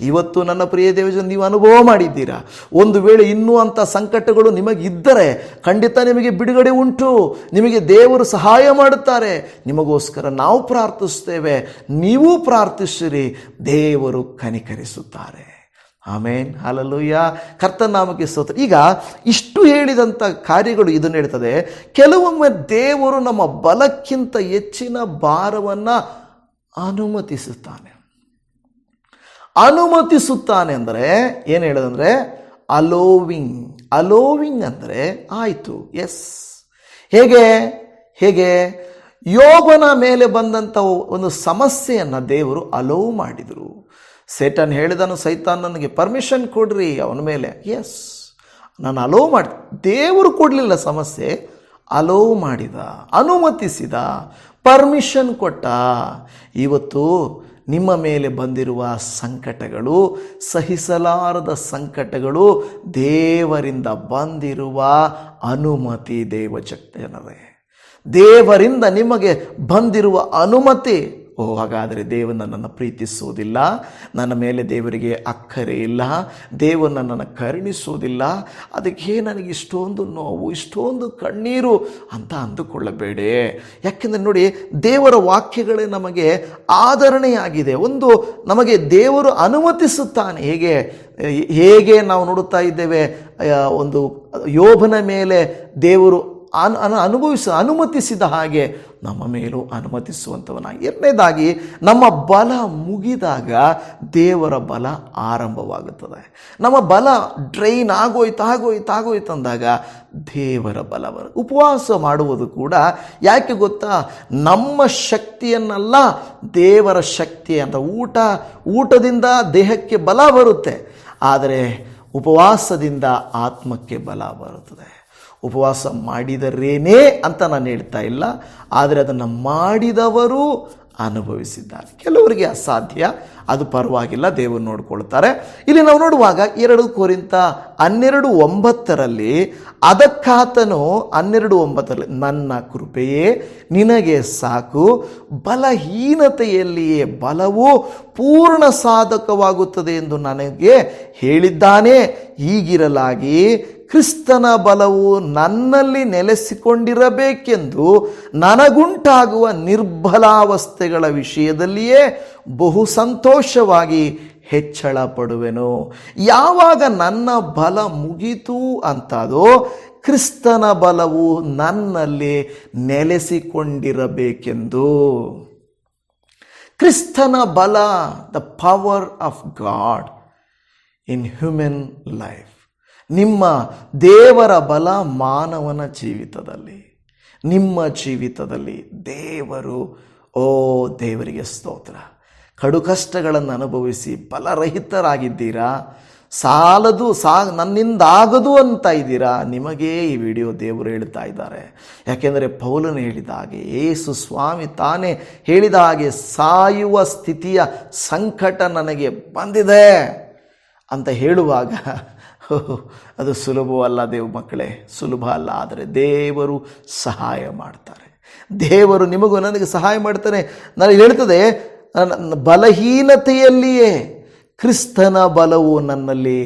ಇವತ್ತು ನನ್ನ ಪ್ರಿಯ ದೇವಜನ, ನೀವು ಅನುಭವ ಮಾಡಿದ್ದೀರಾ. ಒಂದು ವೇಳೆ ಇನ್ನೂ ಅಂಥ ಸಂಕಟಗಳು ನಿಮಗಿದ್ದರೆ ಖಂಡಿತ ನಿಮಗೆ ಬಿಡುಗಡೆ ಉಂಟು. ನಿಮಗೆ ದೇವರು ಸಹಾಯ ಮಾಡುತ್ತಾರೆ. ನಿಮಗೋಸ್ಕರ ನಾವು ಪ್ರಾರ್ಥಿಸ್ತೇವೆ, ನೀವು ಪ್ರಾರ್ಥಿಸಿರಿ, ದೇವರು ಕನಿಕರಿಸುತ್ತಾರೆ. ಆಮೇನ್, ಹಾಲೆಲೂಯ. ಕರ್ತನ ನಾಮಕ್ಕೆ ಸ್ತೋತ್ರ. ಈಗ ಇಷ್ಟು ಹೇಳಿದಂಥ ಕಾರ್ಯಗಳು ಇದನ್ನು ಹೇಳ್ತದೆ. ಕೆಲವೊಮ್ಮೆ ದೇವರು ನಮ್ಮ ಬಲಕ್ಕಿಂತ ಹೆಚ್ಚಿನ ಭಾರವನ್ನು ಅನುಮತಿಸುತ್ತಾನೆ ಅಂದರೆ ಏನು ಹೇಳೋದಂದರೆ ಅಲೋವಿಂಗ್ ಅಂದರೆ ಆಯಿತು, ಎಸ್. ಹೇಗೆ ಯೋಬನ ಮೇಲೆ ಬಂದಂಥ ಒಂದು ಸಮಸ್ಯೆಯನ್ನು ದೇವರು ಅಲೋವ್ ಮಾಡಿದರು. ಸೇಟನ್ ಹೇಳಿದನು, ಸೈತಾನ್ ನನಗೆ ಪರ್ಮಿಷನ್ ಕೊಡ್ರಿ ಅವನ ಮೇಲೆ. ಎಸ್, ನಾನು ಅಲೋವ್ ಮಾಡಿ. ದೇವರು ಕೊಡಲಿಲ್ಲ ಸಮಸ್ಯೆ, ಅಲೋವ್ ಮಾಡಿದ, ಅನುಮತಿಸಿದ, ಪರ್ಮಿಷನ್ ಕೊಟ್ಟ. ಇವತ್ತು ನಿಮ್ಮ ಮೇಲೆ ಬಂದಿರುವ ಸಂಕಟಗಳು, ಸಹಿಸಲಾರದ ಸಂಕಟಗಳು ದೇವರಿಂದ ಬಂದಿರುವ ಅನುಮತಿ. ದೇವಜನರೇ, ದೇವರಿಂದ ನಿಮಗೆ ಬಂದಿರುವ ಅನುಮತಿ. ಹಾಗಾದರೆ ದೇವರು ನನ್ನನ್ನು ಪ್ರೀತಿಸುವುದಿಲ್ಲ, ನನ್ನ ಮೇಲೆ ದೇವರಿಗೆ ಅಕ್ಕರೆ ಇಲ್ಲ, ದೇವರು ನನ್ನನ್ನು ಕರುಣಿಸುವುದಿಲ್ಲ, ಅದಕ್ಕೆ ನನಗೆ ಇಷ್ಟೊಂದು ನೋವು, ಇಷ್ಟೊಂದು ಕಣ್ಣೀರು ಅಂತ ಅಂದುಕೊಳ್ಳಬೇಡಿ. ಯಾಕೆಂದರೆ ನೋಡಿ, ದೇವರ ವಾಕ್ಯಗಳೇ ನಮಗೆ ಆಧರಣೆಯಾಗಿದೆ. ಒಂದು ನಮಗೆ ದೇವರು ಅನುಮತಿಸುತ್ತಾನೆ. ಹೇಗೆ ನಾವು ನೋಡುತ್ತಾ ಇದ್ದೇವೆ, ಒಂದು ಯೋಬನ ಮೇಲೆ ದೇವರು ಅನುಮತಿಸಿದ ಹಾಗೆ ನಮ್ಮ ಮೇಲೂ ಅನುಮತಿಸುವಂಥವನಾಗಿ. ಎರಡನೇದಾಗಿ, ನಮ್ಮ ಬಲ ಮುಗಿದಾಗ ದೇವರ ಬಲ ಆರಂಭವಾಗುತ್ತದೆ. ನಮ್ಮ ಬಲ ಡ್ರೈನ್ ಆಗೋಯ್ತು ಅಂದಾಗ ದೇವರ ಬಲ ಉಪವಾಸ ಮಾಡುವುದು ಕೂಡ ಯಾಕೆ ಗೊತ್ತಾ? ನಮ್ಮ ಶಕ್ತಿಯನ್ನಲ್ಲ, ದೇವರ ಶಕ್ತಿ ಅಂತ. ಊಟದಿಂದ ದೇಹಕ್ಕೆ ಬಲ ಬರುತ್ತೆ, ಆದರೆ ಉಪವಾಸದಿಂದ ಆತ್ಮಕ್ಕೆ ಬಲ ಬರುತ್ತದೆ. ಉಪವಾಸ ಮಾಡಿದರೇನೇ ಅಂತ ನಾನು ಹೇಳ್ತಾ ಇಲ್ಲ, ಆದರೆ ಅದನ್ನು ಮಾಡಿದವರು ಅನುಭವಿಸಿದ್ದಾರೆ. ಕೆಲವರಿಗೆ ಅಸಾಧ್ಯ, ಅದು ಪರವಾಗಿಲ್ಲ, ದೇವರು ನೋಡಿಕೊಳ್ತಾರೆ. ಇಲ್ಲಿ ನಾವು ನೋಡುವಾಗ 2 ಕೊರಿಂಥ 12:9 ಅದಕ್ಕಾತನು 12:9 ನನ್ನ ಕೃಪೆಯೇ ನಿನಗೆ ಸಾಕು, ಬಲಹೀನತೆಯಲ್ಲಿಯೇ ಬಲವು ಪೂರ್ಣ ಸಾಧಕವಾಗುತ್ತದೆ ಎಂದು ನನಗೆ ಹೇಳಿದ್ದಾನೆ. ಹೀಗಿರಲಾಗಿ ಕ್ರಿಸ್ತನ ಬಲವು ನನ್ನಲ್ಲಿ ನೆಲೆಸಿಕೊಂಡಿರಬೇಕೆಂದು ನನಗುಂಟಾಗುವ ನಿರ್ಬಲಾವಸ್ಥೆಗಳ ವಿಷಯದಲ್ಲಿಯೇ ಬಹು ಸಂತೋಷವಾಗಿ ಹೆಚ್ಚಳ ಪಡುವೆನು. ಯಾವಾಗ ನನ್ನ ಬಲ ಮುಗಿತು ಅಂತದೋ ಕ್ರಿಸ್ತನ ಬಲವು ನನ್ನಲ್ಲಿ ನೆಲೆಸಿಕೊಂಡಿರಬೇಕೆಂದು. ಕ್ರಿಸ್ತನ ಬಲ, the power of god in human life. ನಿಮ್ಮ ದೇವರ ಬಲ ಮಾನವನ ಜೀವಿತದಲ್ಲಿ, ನಿಮ್ಮ ಜೀವಿತದಲ್ಲಿ ದೇವರು, ದೇವರಿಗೆ ಸ್ತೋತ್ರ. ಕಡು ಕಷ್ಟಗಳನ್ನು ಅನುಭವಿಸಿ ಬಲರಹಿತರಾಗಿದ್ದೀರಾ, ನನ್ನಿಂದಾಗದು ಅಂತ ಇದ್ದೀರಾ, ನಿಮಗೇ ಈ ವಿಡಿಯೋ ದೇವರು ಹೇಳ್ತಾ ಇದ್ದಾರೆ. ಯಾಕೆಂದರೆ ಪೌಲನು ಹೇಳಿದ ಹಾಗೆ, ಯೇಸು ಸ್ವಾಮಿ ತಾನೇ ಹೇಳಿದ ಹಾಗೆ, ಸಾಯುವ ಸ್ಥಿತಿಯ ಸಂಕಟ ನನಗೆ ಬಂದಿದೆ ಅಂತ ಹೇಳುವಾಗ ಅದು ಸುಲಭವಲ್ಲ ದೇವ ಮಕ್ಕಳೇ, ಸುಲಭ ಅಲ್ಲ. ಆದರೆ ದೇವರು ಸಹಾಯ ಮಾಡ್ತಾರೆ. ದೇವರು ನಿಮಗೂ ನನಗೆ ಸಹಾಯ ಮಾಡ್ತಾನೆ. ನಾನು ಹೇಳ್ತದೆ, ಬಲಹೀನತೆಯಲ್ಲಿಯೇ ಕ್ರಿಸ್ತನ ಬಲವು ನನ್ನಲ್ಲಿ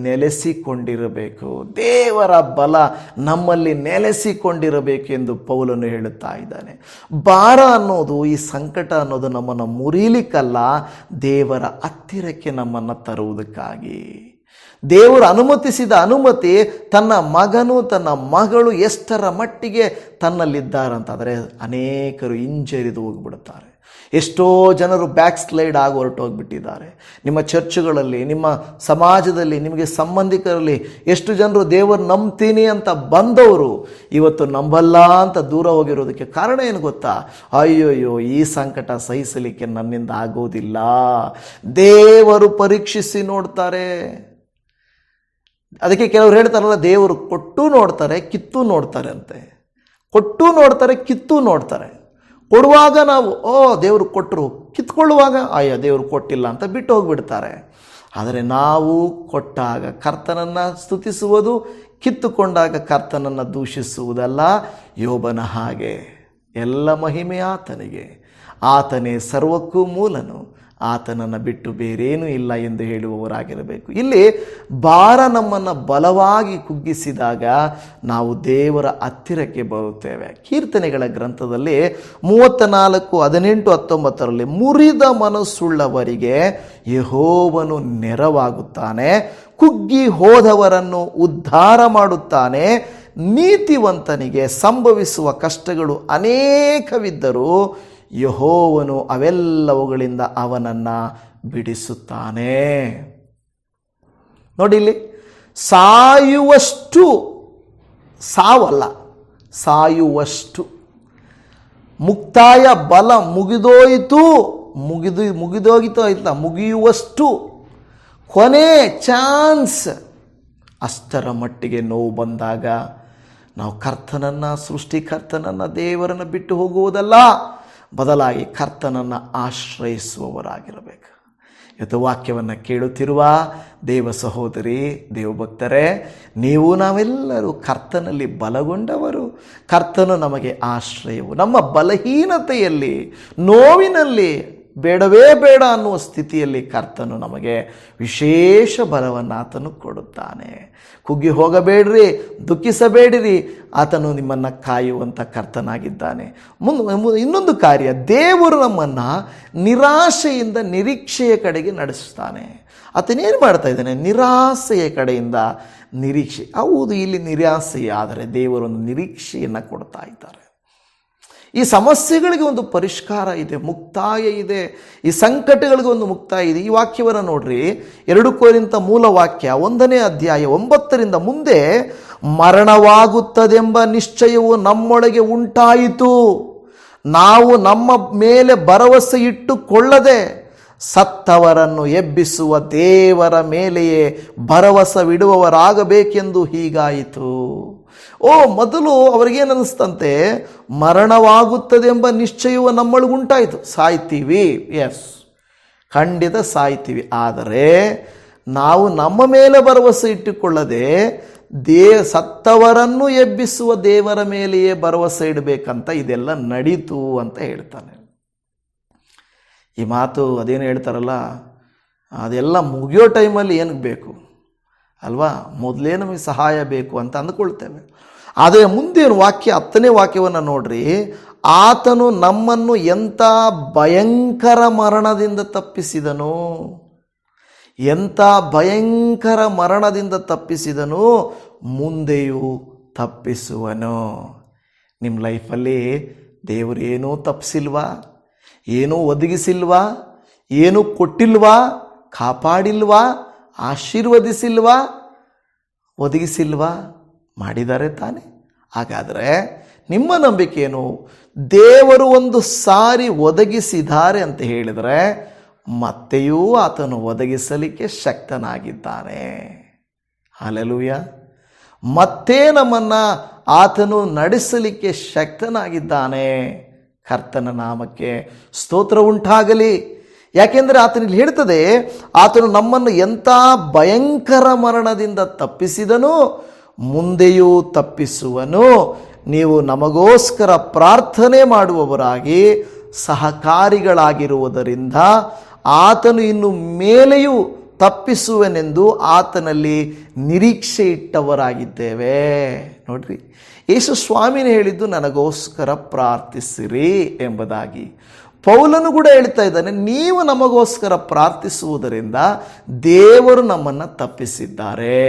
ನೆಲೆಸಿಕೊಂಡಿರಬೇಕು. ದೇವರ ಬಲ ನಮ್ಮಲ್ಲಿ ನೆಲೆಸಿಕೊಂಡಿರಬೇಕು ಎಂದು ಪೌಲನು ಹೇಳುತ್ತಾ ಇದ್ದಾನೆ. ಭಾರ ಅನ್ನೋದು, ಈ ಸಂಕಟ ಅನ್ನೋದು ನಮ್ಮನ್ನು ಮುರಿಲಿಕ್ಕಲ್ಲ, ದೇವರ ಹತ್ತಿರಕ್ಕೆ ನಮ್ಮನ್ನು ತರುವುದಕ್ಕಾಗಿ. ದೇವರು ಅನುಮತಿಸಿದ ಅನುಮತಿ ತನ್ನ ಮಗನು ತನ್ನ ಮಗಳು ಎಷ್ಟರ ಮಟ್ಟಿಗೆ ತನ್ನಲ್ಲಿದ್ದಾರಂತಾದರೆ ಅನೇಕರು ಹಿಂಜರಿದು ಹೋಗಿಬಿಡುತ್ತಾರೆ. ಎಷ್ಟೋ ಜನರು ಬ್ಯಾಕ್ ಸ್ಲೈಡ್ ಆಗಿ ಹೊರಟೋಗ್ಬಿಟ್ಟಿದ್ದಾರೆ. ನಿಮ್ಮ ಚರ್ಚ್ಗಳಲ್ಲಿ, ನಿಮ್ಮ ಸಮಾಜದಲ್ಲಿ, ನಿಮಗೆ ಸಂಬಂಧಿಕರಲ್ಲಿ ಎಷ್ಟು ಜನರು ದೇವರು ನಂಬ್ತೀನಿ ಅಂತ ಬಂದವರು ಇವತ್ತು ನಂಬಲ್ಲ ಅಂತ ದೂರ ಹೋಗಿರೋದಕ್ಕೆ ಕಾರಣ ಏನು ಗೊತ್ತಾ? ಅಯ್ಯೋಯ್ಯೋ, ಈ ಸಂಕಟ ಸಹಿಸಲಿಕ್ಕೆ ನನ್ನಿಂದ ಆಗೋದಿಲ್ಲ. ದೇವರು ಪರೀಕ್ಷಿಸಿ ನೋಡ್ತಾರೆ. ಅದಕ್ಕೆ ಕೆಲವರು ಹೇಳ್ತಾರಲ್ಲ, ದೇವರು ಕೊಟ್ಟು ನೋಡ್ತಾರೆ, ಕಿತ್ತು ನೋಡ್ತಾರೆ ಅಂತೆ. ಕೊಟ್ಟು ನೋಡ್ತಾರೆ, ಕಿತ್ತು ನೋಡ್ತಾರೆ. ಕೊಡುವಾಗ ನಾವು ದೇವರು ಕೊಟ್ಟರು, ಕಿತ್ಕೊಳ್ಳುವಾಗ ಅಯ್ಯೋ ದೇವರು ಕೊಟ್ಟಿಲ್ಲ ಅಂತ ಬಿಟ್ಟು ಹೋಗಿಬಿಡ್ತಾರೆ. ಆದರೆ ನಾವು ಕೊಟ್ಟಾಗ ಕರ್ತನನ್ನು ಸ್ತುತಿಸುವುದು, ಕಿತ್ತುಕೊಂಡಾಗ ಕರ್ತನನ್ನು ದೂಷಿಸುವುದಲ್ಲ. ಯೋಬನ ಹಾಗೆ ಎಲ್ಲ ಮಹಿಮೆ ಆತನಿಗೆ, ಆತನೇ ಸರ್ವಕ್ಕೂ ಮೂಲನು, ಆತನನ್ನು ಬಿಟ್ಟು ಬೇರೇನೂ ಇಲ್ಲ ಎಂದು ಹೇಳುವವರಾಗಿರಬೇಕು. ಇಲ್ಲಿ ಭಾರ ನಮ್ಮನ್ನು ಬಲವಾಗಿ ಕುಗ್ಗಿಸಿದಾಗ ನಾವು ದೇವರ ಹತ್ತಿರಕ್ಕೆ ಬರುತ್ತೇವೆ. ಕೀರ್ತನೆಗಳ ಗ್ರಂಥದಲ್ಲಿ 34:18-19 ಮುರಿದ ಮನಸ್ಸುಳ್ಳವರಿಗೆ ಯೆಹೋವನು ನೆರವಾಗುತ್ತಾನೆ, ಕುಗ್ಗಿ ಹೋದವರನ್ನು ಉದ್ಧಾರ ಮಾಡುತ್ತಾನೆ. ನೀತಿವಂತನಿಗೆ ಸಂಭವಿಸುವ ಕಷ್ಟಗಳು ಅನೇಕವಿದ್ದರೂ ಯೆಹೋವನು ಅವೆಲ್ಲವುಗಳಿಂದ ಅವನನ್ನು ಬಿಡಿಸುತ್ತಾನೆ. ನೋಡಿ, ಇಲ್ಲಿ ಸಾಯುವಷ್ಟು ಸಾವಲ್ಲ, ಸಾಯುವಷ್ಟು ಮುಕ್ತಾಯ ಬಲ ಮುಗಿದೋಗಿತು ಆಯ್ತಾ, ಮುಗಿಯುವಷ್ಟು ಕೊನೆ ಚಾನ್ಸ್, ಅಷ್ಟರ ಮಟ್ಟಿಗೆ ನೋವು ಬಂದಾಗ ನಾವು ಕರ್ತನನ್ನು, ಸೃಷ್ಟಿಕರ್ತನನ್ನು, ದೇವರನ್ನು ಬಿಟ್ಟು ಹೋಗುವುದಲ್ಲ, ಬದಲಾಗಿ ಕರ್ತನನ್ನು ಆಶ್ರಯಿಸುವವರಾಗಿರಬೇಕು. ಇವತ್ತು ವಾಕ್ಯವನ್ನು ಕೇಳುತ್ತಿರುವ ದೇವ ಸಹೋದರಿ, ದೇವಭಕ್ತರೇ, ನೀವು ನಾವೆಲ್ಲರೂ ಕರ್ತನಲ್ಲಿ ಬಲಗೊಂಡವರು. ಕರ್ತನು ನಮಗೆ ಆಶ್ರಯವು. ನಮ್ಮ ಬಲಹೀನತೆಯಲ್ಲಿ, ನೋವಿನಲ್ಲಿ, ಬೇಡವೇ ಬೇಡ ಅನ್ನುವ ಸ್ಥಿತಿಯಲ್ಲಿ ಕರ್ತನು ನಮಗೆ ವಿಶೇಷ ಬಲವನ್ನು ಆತನು ಕೊಡುತ್ತಾನೆ. ಕುಗ್ಗಿ ಹೋಗಬೇಡ್ರಿ, ದುಃಖಿಸಬೇಡಿರಿ, ಆತನು ನಿಮ್ಮನ್ನು ಕಾಯುವಂಥ ಕರ್ತನಾಗಿದ್ದಾನೆ. ಇನ್ನೊಂದು ಕಾರ್ಯ, ದೇವರು ನಮ್ಮನ್ನು ನಿರಾಶೆಯಿಂದ ನಿರೀಕ್ಷೆಯ ಕಡೆಗೆ ನಡೆಸ್ತಾನೆ. ಆತನೇನು ಮಾಡ್ತಾ ಇದ್ದಾನೆ? ನಿರಾಸೆಯ ಕಡೆಯಿಂದ ನಿರೀಕ್ಷೆ. ಹೌದು, ಇಲ್ಲಿ ನಿರಾಸೆ, ಆದರೆ ದೇವರೊಂದು ನಿರೀಕ್ಷೆಯನ್ನು ಕೊಡ್ತಾ ಇದ್ದಾರೆ. ಈ ಸಮಸ್ಯೆಗಳಿಗೆ ಒಂದು ಪರಿಷ್ಕಾರ ಇದೆ, ಮುಕ್ತಾಯ ಇದೆ. ಈ ಸಂಕಟಗಳಿಗೆ ಒಂದು ಮುಕ್ತಾಯ ಇದೆ. ಈ ವಾಕ್ಯವನ್ನು ನೋಡ್ರಿ, 2 ಕೊರಿಂಥ ಮೂಲ ವಾಕ್ಯ 1ನೇ ಅಧ್ಯಾಯ 9 ಮುಂದೆ, ಮರಣವಾಗುತ್ತದೆಂಬ ನಿಶ್ಚಯವು ನಮ್ಮೊಳಗೆ ಉಂಟಾಯಿತು. ನಾವು ನಮ್ಮ ಮೇಲೆ ಭರವಸೆ ಇಟ್ಟುಕೊಳ್ಳದೆ ಸತ್ತವರನ್ನು ಎಬ್ಬಿಸುವ ದೇವರ ಮೇಲೆಯೇ ಭರವಸವಿಡುವವರಾಗಬೇಕೆಂದು ಹೀಗಾಯಿತು. ಮೊದಲು ಅವ್ರಿಗೇನನ್ನಿಸ್ತಂತೆ, ಮರಣವಾಗುತ್ತದೆಂಬ ನಿಶ್ಚಯವು ನಮ್ಮೊಳಗುಂಟಾಯಿತು. ಸಾಯ್ತೀವಿ, ಎಸ್, ಖಂಡಿತ ಸಾಯ್ತೀವಿ. ಆದರೆ ನಾವು ನಮ್ಮ ಮೇಲೆ ಭರವಸೆ ಇಟ್ಟುಕೊಳ್ಳದೆ ಸತ್ತವರನ್ನು ಎಬ್ಬಿಸುವ ದೇವರ ಮೇಲೆಯೇ ಭರವಸೆ ಇಡಬೇಕಂತ ಇದೆಲ್ಲ ನಡೀತು ಅಂತ ಹೇಳ್ತಾನೆ. ಈ ಮಾತು ಅದೇನು ಹೇಳ್ತಾರಲ್ಲ, ಅದೆಲ್ಲ ಮುಗಿಯೋ ಟೈಮಲ್ಲಿ ಏನಕ್ಕೆ ಬೇಕು ಅಲ್ವಾ, ಮೊದಲೇ ನಮಗೆ ಸಹಾಯ ಬೇಕು ಅಂತ ಅಂದ್ಕೊಳ್ತೇವೆ. ಆದರೆ ಮುಂದಿನ ವಾಕ್ಯ 10ನೇ ವಾಕ್ಯವನ್ನು ನೋಡ್ರಿ, ಆತನು ನಮ್ಮನ್ನು ಎಂಥ ಭಯಂಕರ ಮರಣದಿಂದ ತಪ್ಪಿಸಿದನು, ಎಂಥ ಭಯಂಕರ ಮರಣದಿಂದ ತಪ್ಪಿಸಿದನು, ಮುಂದೆಯೂ ತಪ್ಪಿಸುವನು. ನಿಮ್ಮ ಲೈಫಲ್ಲಿ ದೇವರು ಏನೂ ತಪ್ಪಿಸಿಲ್ವಾ, ಏನೂ ಒದಗಿಸಿಲ್ವಾ, ಏನೂ ಕೊಟ್ಟಿಲ್ವಾ, ಕಾಪಾಡಿಲ್ವಾ, ಆಶೀರ್ವದಿಸಿಲ್ವಾ, ಒದಗಿಸಿಲ್ವಾ? ಮಾಡಿದ್ದಾರೆ ತಾನೆ. ಹಾಗಾದರೆ ನಿಮ್ಮ ನಂಬಿಕೆ ಏನು? ದೇವರು ಒಂದು ಸಾರಿ ಒದಗಿಸಿದ್ದಾರೆ ಅಂತ ಹೇಳಿದರೆ ಮತ್ತೆಯೂ ಆತನು ಒದಗಿಸಲಿಕ್ಕೆ ಶಕ್ತನಾಗಿದ್ದಾನೆ. ಹಲ್ಲೆಲೂಯಾ. ಮತ್ತೆ ನಮ್ಮನ್ನು ಆತನು ನಡೆಸಲಿಕ್ಕೆ ಶಕ್ತನಾಗಿದ್ದಾನೆ. ಕರ್ತನ ನಾಮಕ್ಕೆ ಸ್ತೋತ್ರ ಉಂಟಾಗಲಿ. ಯಾಕೆಂದರೆ ಆತನಲ್ಲಿ ಹೇಳ್ತದೆ, ಆತನು ನಮ್ಮನ್ನು ಎಂಥ ಭಯಂಕರ ಮರಣದಿಂದ ತಪ್ಪಿಸಿದನು, ಮುಂದೆಯೂ ತಪ್ಪಿಸುವನು. ನೀವು ನಮಗೋಸ್ಕರ ಪ್ರಾರ್ಥನೆ ಮಾಡುವವರಾಗಿ ಸಹಕಾರಿಗಳಾಗಿರುವುದರಿಂದ ಆತನು ಇನ್ನು ಮೇಲೆಯೂ ತಪ್ಪಿಸುವನೆಂದು ಆತನಲ್ಲಿ ನಿರೀಕ್ಷೆ ಇಟ್ಟವರಾಗಿದ್ದೇವೆ. ನೋಡ್ರಿ, ಯೇಸು ಸ್ವಾಮಿನೇ ಹೇಳಿದ್ದು ನನಗೋಸ್ಕರ ಪ್ರಾರ್ಥಿಸಿರಿ ಎಂಬುದಾಗಿ. ಪೌಲನು ಕೂಡ ಹೇಳ್ತಾ ಇದ್ದಾನೆ, ನೀವು ನಮಗೋಸ್ಕರ ಪ್ರಾರ್ಥಿಸುವುದರಿಂದ ದೇವರು ನಮ್ಮನ್ನು ತಪ್ಪಿಸಿದ್ದಾರೆ.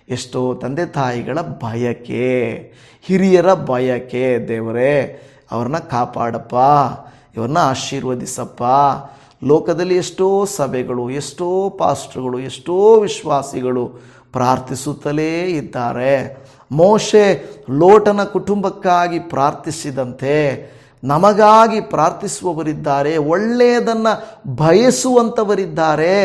ಎಷ್ಟೋ ತಂದೆ ತಾಯಿಗಳ ಬಯಕೆ, ಹಿರಿಯರ ಬಯಕೆ, ದೇವರೇ ಅವ್ರನ್ನ ಕಾಪಾಡಪ್ಪ, ಇವ್ರನ್ನ ಆಶೀರ್ವದಿಸಪ್ಪ. ಲೋಕದಲ್ಲಿ ಎಷ್ಟೋ ಸಭೆಗಳು, ಎಷ್ಟೋ ಪಾಸ್ಟರ್ಗಳು, ಎಷ್ಟೋ ವಿಶ್ವಾಸಿಗಳು ಪ್ರಾರ್ಥಿಸುತ್ತಲೇ ಇದ್ದಾರೆ. ಮೋಶೆ ಲೋಟನ ಕುಟುಂಬಕ್ಕಾಗಿ ಪ್ರಾರ್ಥಿಸಿದಂತೆ ನಮಗಾಗಿ ಪ್ರಾರ್ಥಿಸುವವರಿದ್ದಾರೆ, ಒಳ್ಳೆಯದನ್ನು ಬಯಸುವಂಥವರಿದ್ದಾರೆ.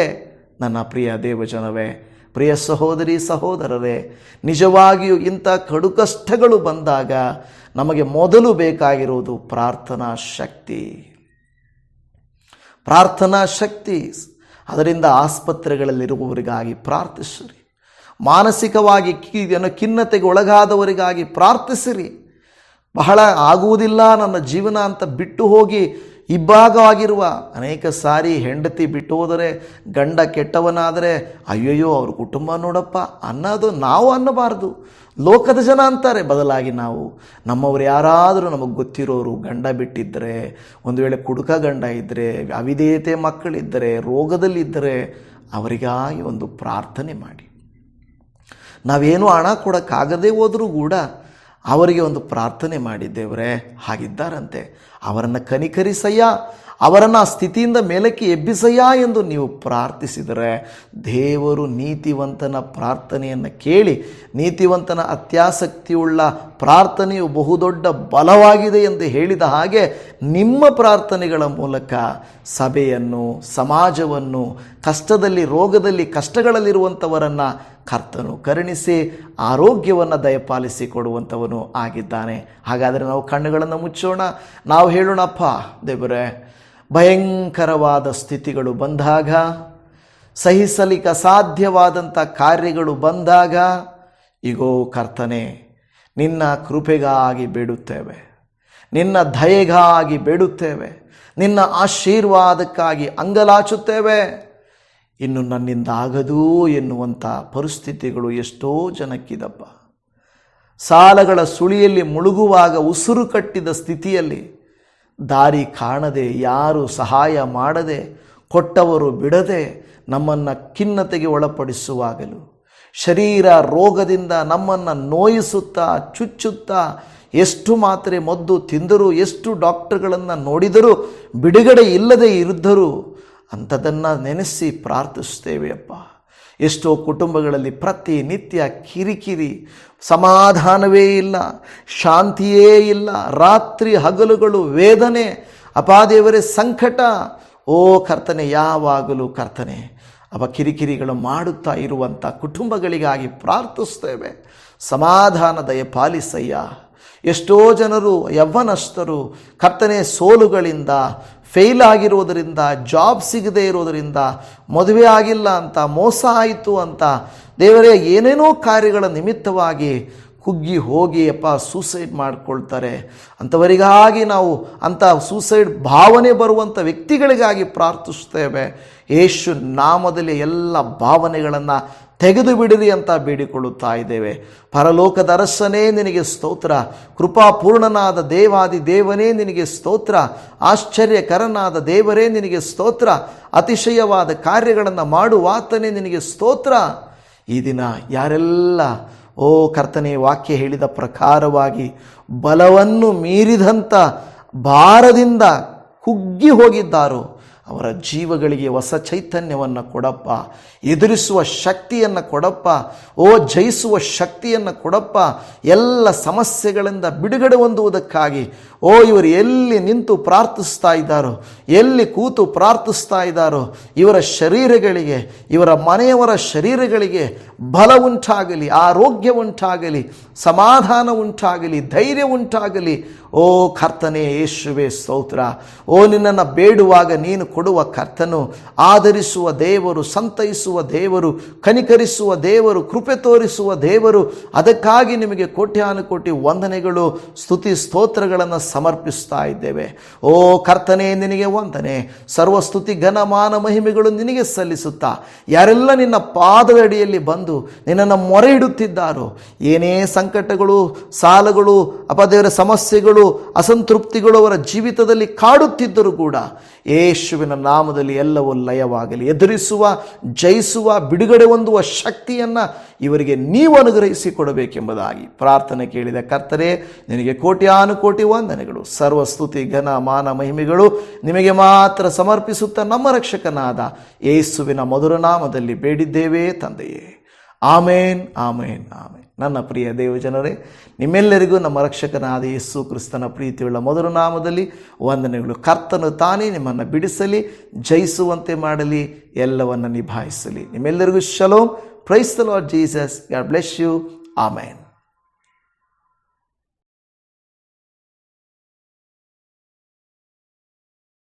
ನನ್ನ ಪ್ರಿಯ ದೇವಜನವೇ, ಪ್ರಿಯ ಸಹೋದರಿ ಸಹೋದರರೇ, ನಿಜವಾಗಿಯೂ ಇಂಥ ಕಡು ಕಷ್ಟಗಳು ಬಂದಾಗ ನಮಗೆ ಮೊದಲು ಬೇಕಾಗಿರುವುದು ಪ್ರಾರ್ಥನಾ ಶಕ್ತಿ. ಪ್ರಾರ್ಥನಾ ಶಕ್ತಿ. ಅದರಿಂದ ಆಸ್ಪತ್ರೆಗಳಲ್ಲಿರುವವರಿಗಾಗಿ ಪ್ರಾರ್ಥಿಸಿರಿ, ಮಾನಸಿಕವಾಗಿ ಖಿನ್ನತೆಗೆ ಒಳಗಾದವರಿಗಾಗಿ ಪ್ರಾರ್ಥಿಸಿರಿ. ಬಹಳ ಆಗುವುದಿಲ್ಲ ನನ್ನ ಜೀವನ ಅಂತ ಬಿಟ್ಟು ಹೋಗಿ ಇಬ್ಬಾಗವಾಗಿರುವ ಅನೇಕ ಸಾರಿ ಹೆಂಡತಿ ಬಿಟ್ಟು ಹೋದರೆ, ಗಂಡ ಕೆಟ್ಟವನಾದರೆ ಅಯ್ಯಯ್ಯೋ ಅವ್ರ ಕುಟುಂಬ ನೋಡಪ್ಪ ಅನ್ನೋದು ನಾವು ಅನ್ನಬಾರ್ದು. ಲೋಕದ ಜನ ಅಂತಾರೆ. ಬದಲಾಗಿ ನಾವು ನಮ್ಮವರು ಯಾರಾದರೂ ನಮಗೆ ಗೊತ್ತಿರೋರು ಗಂಡ ಬಿಟ್ಟಿದ್ದರೆ, ಒಂದು ವೇಳೆ ಕುಡುಕ ಗಂಡ ಇದ್ದರೆ, ಅವಿಧೇಯತೆ ಮಕ್ಕಳಿದ್ದರೆ, ರೋಗದಲ್ಲಿದ್ದರೆ ಅವರಿಗಾಗಿ ಒಂದು ಪ್ರಾರ್ಥನೆ ಮಾಡಿ. ನಾವೇನು ಹಣ ಕೊಡೋಕ್ಕಾಗದೇ ಹೋದರೂ ಕೂಡ ಅವರಿಗೆ ಒಂದು ಪ್ರಾರ್ಥನೆ ಮಾಡಿ, ದೇವರೇ ಹಾಗಿದ್ದಾರಂತೆ, ಅವರನ್ನು ಕನಿಕರಿಸಯ್ಯ, ಅವರನ್ನು ಆ ಸ್ಥಿತಿಯಿಂದ ಮೇಲಕ್ಕೆ ಎಬ್ಬಿಸಯ್ಯ ಎಂದು ನೀವು ಪ್ರಾರ್ಥಿಸಿದರೆ ದೇವರು ನೀತಿವಂತನ ಪ್ರಾರ್ಥನೆಯನ್ನು ಕೇಳಿ, ನೀತಿವಂತನ ಅತ್ಯಾಸಕ್ತಿಯುಳ್ಳ ಪ್ರಾರ್ಥನೆಯು ಬಹುದೊಡ್ಡ ಬಲವಾಗಿದೆ ಎಂದು ಹೇಳಿದ ಹಾಗೆ ನಿಮ್ಮ ಪ್ರಾರ್ಥನೆಗಳ ಮೂಲಕ ಸಭೆಯನ್ನು, ಸಮಾಜವನ್ನು, ಕಷ್ಟದಲ್ಲಿ, ರೋಗದಲ್ಲಿ, ಕಷ್ಟಗಳಲ್ಲಿರುವಂಥವರನ್ನು ಕರ್ತನು ಕರುಣಿಸಿ ಆರೋಗ್ಯವನ್ನು ದಯಪಾಲಿಸಿ ಕೊಡುವಂಥವನು ಆಗಿದ್ದಾನೆ. ಹಾಗಾದರೆ ನಾವು ಕಣ್ಣುಗಳನ್ನು ಮುಚ್ಚೋಣ, ನಾವು ಹೇಳೋಣಪ್ಪ ದೇವರೇ, ಭಯಂಕರವಾದ ಸ್ಥಿತಿಗಳು ಬಂದಾಗ, ಸಹಿಸಲಿಕ್ಕೆ ಅಸಾಧ್ಯವಾದಂಥ ಕಾರ್ಯಗಳು ಬಂದಾಗ, ಇಗೋ ಕರ್ತನೆ ನಿನ್ನ ಕೃಪೆಗಾಗಿ ಬೇಡುತ್ತೇವೆ, ನಿನ್ನ ದಯೆಗಾಗಿ ಬೇಡುತ್ತೇವೆ, ನಿನ್ನ ಆಶೀರ್ವಾದಕ್ಕಾಗಿ ಅಂಗಲಾಚುತ್ತೇವೆ. ಇನ್ನು ನನ್ನಿಂದ ಆಗದು ಎನ್ನುವಂಥ ಪರಿಸ್ಥಿತಿಗಳು ಎಷ್ಟೋ ಜನಕ್ಕಿದಪ್ಪ. ಸಾಲಗಳ ಸುಳಿಯಲ್ಲಿ ಮುಳುಗುವಾಗ ಉಸಿರು ಕಟ್ಟಿದ ಸ್ಥಿತಿಯಲ್ಲಿ, ದಾರಿ ಕಾಣದೆ, ಯಾರು ಸಹಾಯ ಮಾಡದೆ, ಕೊಟ್ಟವರು ಬಿಡದೆ ನಮ್ಮನ್ನು ಖಿನ್ನತೆಗೆ ಒಳಪಡಿಸುವಾಗಲೂ, ಶರೀರ ರೋಗದಿಂದ ನಮ್ಮನ್ನು ನೋಯಿಸುತ್ತಾ ಚುಚ್ಚುತ್ತಾ, ಎಷ್ಟು ಮಾತ್ರೆ ಮದ್ದು ತಿಂದರೂ, ಎಷ್ಟು ಡಾಕ್ಟರ್ಗಳನ್ನು ನೋಡಿದರೂ ಬಿಡುಗಡೆ ಇಲ್ಲದೆ ಇದ್ದರೂ ಅಂಥದನ್ನು ನೆನೆಸಿ ಪ್ರಾರ್ಥಿಸ್ತೇವೆ ಅಪ್ಪ. ಎಷ್ಟೋ ಕುಟುಂಬಗಳಲ್ಲಿ ಪ್ರತಿನಿತ್ಯ ಕಿರಿಕಿರಿ, ಸಮಾಧಾನವೇ ಇಲ್ಲ, ಶಾಂತಿಯೇ ಇಲ್ಲ, ರಾತ್ರಿ ಹಗಲುಗಳು ವೇದನೆ, ಅಪಾದೇವರೇ ಸಂಕಟ. ಓ ಕರ್ತನೆ, ಯಾವಾಗಲೂ ಕರ್ತನೆ ಕಿರಿಕಿರಿಗಳು ಮಾಡುತ್ತಾ ಇರುವಂಥ ಕುಟುಂಬಗಳಿಗಾಗಿ ಪ್ರಾರ್ಥಿಸ್ತೇವೆ. ಸಮಾಧಾನ ದಯಪಾಲಿಸಯ್ಯ. ಎಷ್ಟೋ ಜನರು ಯವ್ವನಸ್ಥರು ಕರ್ತನೆ ಸೋಲುಗಳಿಂದ, ಫೇಲ್ ಆಗಿರೋದರಿಂದ, ಜಾಬ್ ಸಿಗದೇ ಇರೋದರಿಂದ, ಮದುವೆ ಆಗಿಲ್ಲ ಅಂತ, ಮೋಸ ಆಯಿತು ಅಂತ, ದೇವರೇ ಏನೇನೋ ಕಾರ್ಯಗಳ ನಿಮಿತ್ತವಾಗಿ ಕುಗ್ಗಿ ಹೋಗಿ ಸೂಸೈಡ್ ಮಾಡಿಕೊಳ್ತಾರೆ. ಅಂಥವರಿಗಾಗಿ ನಾವು ಅಂಥ ಸೂಸೈಡ್ ಭಾವನೆ ಬರುವಂಥ ವ್ಯಕ್ತಿಗಳಿಗಾಗಿ ಪ್ರಾರ್ಥಿಸ್ತೇವೆ. ಯೇಸು ನಾಮದಲ್ಲಿ ಎಲ್ಲ ಭಾವನೆಗಳನ್ನು ತೆಗೆದು ಬಿಡಿರಿ ಅಂತ ಬೇಡಿಕೊಳ್ಳುತ್ತಾ ಇದ್ದೇವೆ. ಪರಲೋಕದ ಅರಸನೇ ನಿನಗೆ ಸ್ತೋತ್ರ, ಕೃಪಾಪೂರ್ಣನಾದ ದೇವಾದಿ ದೇವನೇ ನಿನಗೆ ಸ್ತೋತ್ರ, ಆಶ್ಚರ್ಯಕರನಾದ ದೇವರೇ ನಿನಗೆ ಸ್ತೋತ್ರ, ಅತಿಶಯವಾದ ಕಾರ್ಯಗಳನ್ನು ಮಾಡುವಾತನೇ ನಿನಗೆ ಸ್ತೋತ್ರ. ಈ ದಿನ ಯಾರೆಲ್ಲ ಓ ಕರ್ತನೆ ವಾಕ್ಯ ಹೇಳಿದ ಪ್ರಕಾರವಾಗಿ ಬಲವನ್ನು ಮೀರಿದಂಥ ಭಾರದಿಂದ ಕುಗ್ಗಿ ಹೋಗಿದ್ದಾರೋ ಅವರ ಜೀವಗಳಿಗೆ ಹೊಸ ಚೈತನ್ಯವನ್ನು ಕೊಡಪ್ಪ, ಎದುರಿಸುವ ಶಕ್ತಿಯನ್ನು ಕೊಡಪ್ಪ, ಓ ಜಯಿಸುವ ಶಕ್ತಿಯನ್ನು ಕೊಡಪ್ಪ. ಎಲ್ಲ ಸಮಸ್ಯೆಗಳಿಂದ ಬಿಡುಗಡೆ ಹೊಂದುವುದಕ್ಕಾಗಿ ಓ ಇವರು ಎಲ್ಲಿ ನಿಂತು ಪ್ರಾರ್ಥಿಸ್ತಾ ಇದ್ದಾರೋ, ಎಲ್ಲಿ ಕೂತು ಪ್ರಾರ್ಥಿಸ್ತಾ ಇದ್ದಾರೋ, ಇವರ ಶರೀರಗಳಿಗೆ, ಇವರ ಮನೆಯವರ ಶರೀರಗಳಿಗೆ ಬಲ ಉಂಟಾಗಲಿ, ಆರೋಗ್ಯ ಉಂಟಾಗಲಿ, ಸಮಾಧಾನ ಉಂಟಾಗಲಿ, ಧೈರ್ಯ ಉಂಟಾಗಲಿ. ಓ ಕರ್ತನೇ ಯೇಸುವೇ ಸ್ತೋತ್ರ. ಓ ನಿನ್ನನ್ನು ಬೇಡುವಾಗ ನೀನು ಕೊಡುವ ಕರ್ತನು, ಆದರಿಸುವ ದೇವರು, ಸಂತೈಸುವ ದೇವರು, ಕನಿಕರಿಸುವ ದೇವರು, ಕೃಪೆ ತೋರಿಸುವ ದೇವರು. ಅದಕ್ಕಾಗಿ ನಿಮಗೆ ಕೋಟ್ಯಾನುಕೋಟಿ ವಂದನೆಗಳು, ಸ್ತುತಿ ಸ್ತೋತ್ರಗಳನ್ನು ಸಮರ್ಪಿಸ್ತಾ ಇದ್ದೇವೆ. ಓ ಕರ್ತನೇ ನಿನಗೆ ವಂದನೆ, ಸರ್ವಸ್ತುತಿ ಘನಮಾನ ಮಹಿಮೆಗಳು ನಿನಗೆ ಸಲ್ಲಿಸುತ್ತಾ, ಯಾರೆಲ್ಲ ನಿನ್ನ ಪಾದದ ಅಡಿಯಲ್ಲಿ ಬಂದು ನಿನ್ನನ್ನು ಮೊರೆ ಇಡುತ್ತಿದ್ದಾರೋ, ಏನೇ ಸಂಕಟಗಳು, ಸಾಲಗಳು, ಅಪದೇವರ ಸಮಸ್ಯೆಗಳು, ನೋವುಗಳು, ಅಸಂತೃಪ್ತಿಗಳು ಅವರ ಜೀವಿತದಲ್ಲಿ ಕಾಡುತ್ತಿದ್ದರೂ ಕೂಡ ಯೇಸುವಿನ ನಾಮದಲ್ಲಿ ಎಲ್ಲವೂ ಲಯವಾಗಲಿ. ಎದುರಿಸುವ, ಜಯಿಸುವ, ಬಿಡುಗಡೆ ಹೊಂದುವ ಶಕ್ತಿಯನ್ನು ಇವರಿಗೆ ನೀವು ಅನುಗ್ರಹಿಸಿ ಕೊಡಬೇಕೆಂಬುದಾಗಿ ಪ್ರಾರ್ಥನೆ ಕೇಳಿದ ಕರ್ತರೇ, ನಿನಗೆ ಕೋಟ್ಯಾನುಕೋಟಿ ವಂದನೆಗಳು. ಸರ್ವಸ್ತುತಿ, ಘನ, ಮಾನ, ಮಹಿಮೆಗಳು ನಿಮಗೆ ಮಾತ್ರ ಸಮರ್ಪಿಸುತ್ತಾ ನಮ್ಮ ರಕ್ಷಕನಾದ ಯೇಸುವಿನ ಮಧುರ ನಾಮದಲ್ಲಿ ಬೇಡಿದ್ದೇವೆ ತಂದೆಯೇ. ಆಮೇನ್, ಆಮೇನ್, ಆಮೇನ್. ನನ್ನ ಪ್ರಿಯ ದೇವಜನರೇ, ನಿಮ್ಮೆಲ್ಲರಿಗೂ ನಮ್ಮ ರಕ್ಷಕನಾದ ಯೇಸು ಕ್ರಿಸ್ತನ ಪ್ರೀತಿಯುಳ್ಳ ಮಧುರ ನಾಮದಲ್ಲಿ ವಂದನೆಗಳು. ಕರ್ತನು ತಾನೇ ನಿಮ್ಮನ್ನು ಬಿಡಿಸಲಿ, ಜಯಿಸುವಂತೆ ಮಾಡಲಿ, ಎಲ್ಲವನ್ನು ನಿಭಾಯಿಸಲಿ. ನಿಮ್ಮೆಲ್ಲರಿಗೂ ಶಲೋಮ್. Praise the lord Jesus. God bless you. Amen.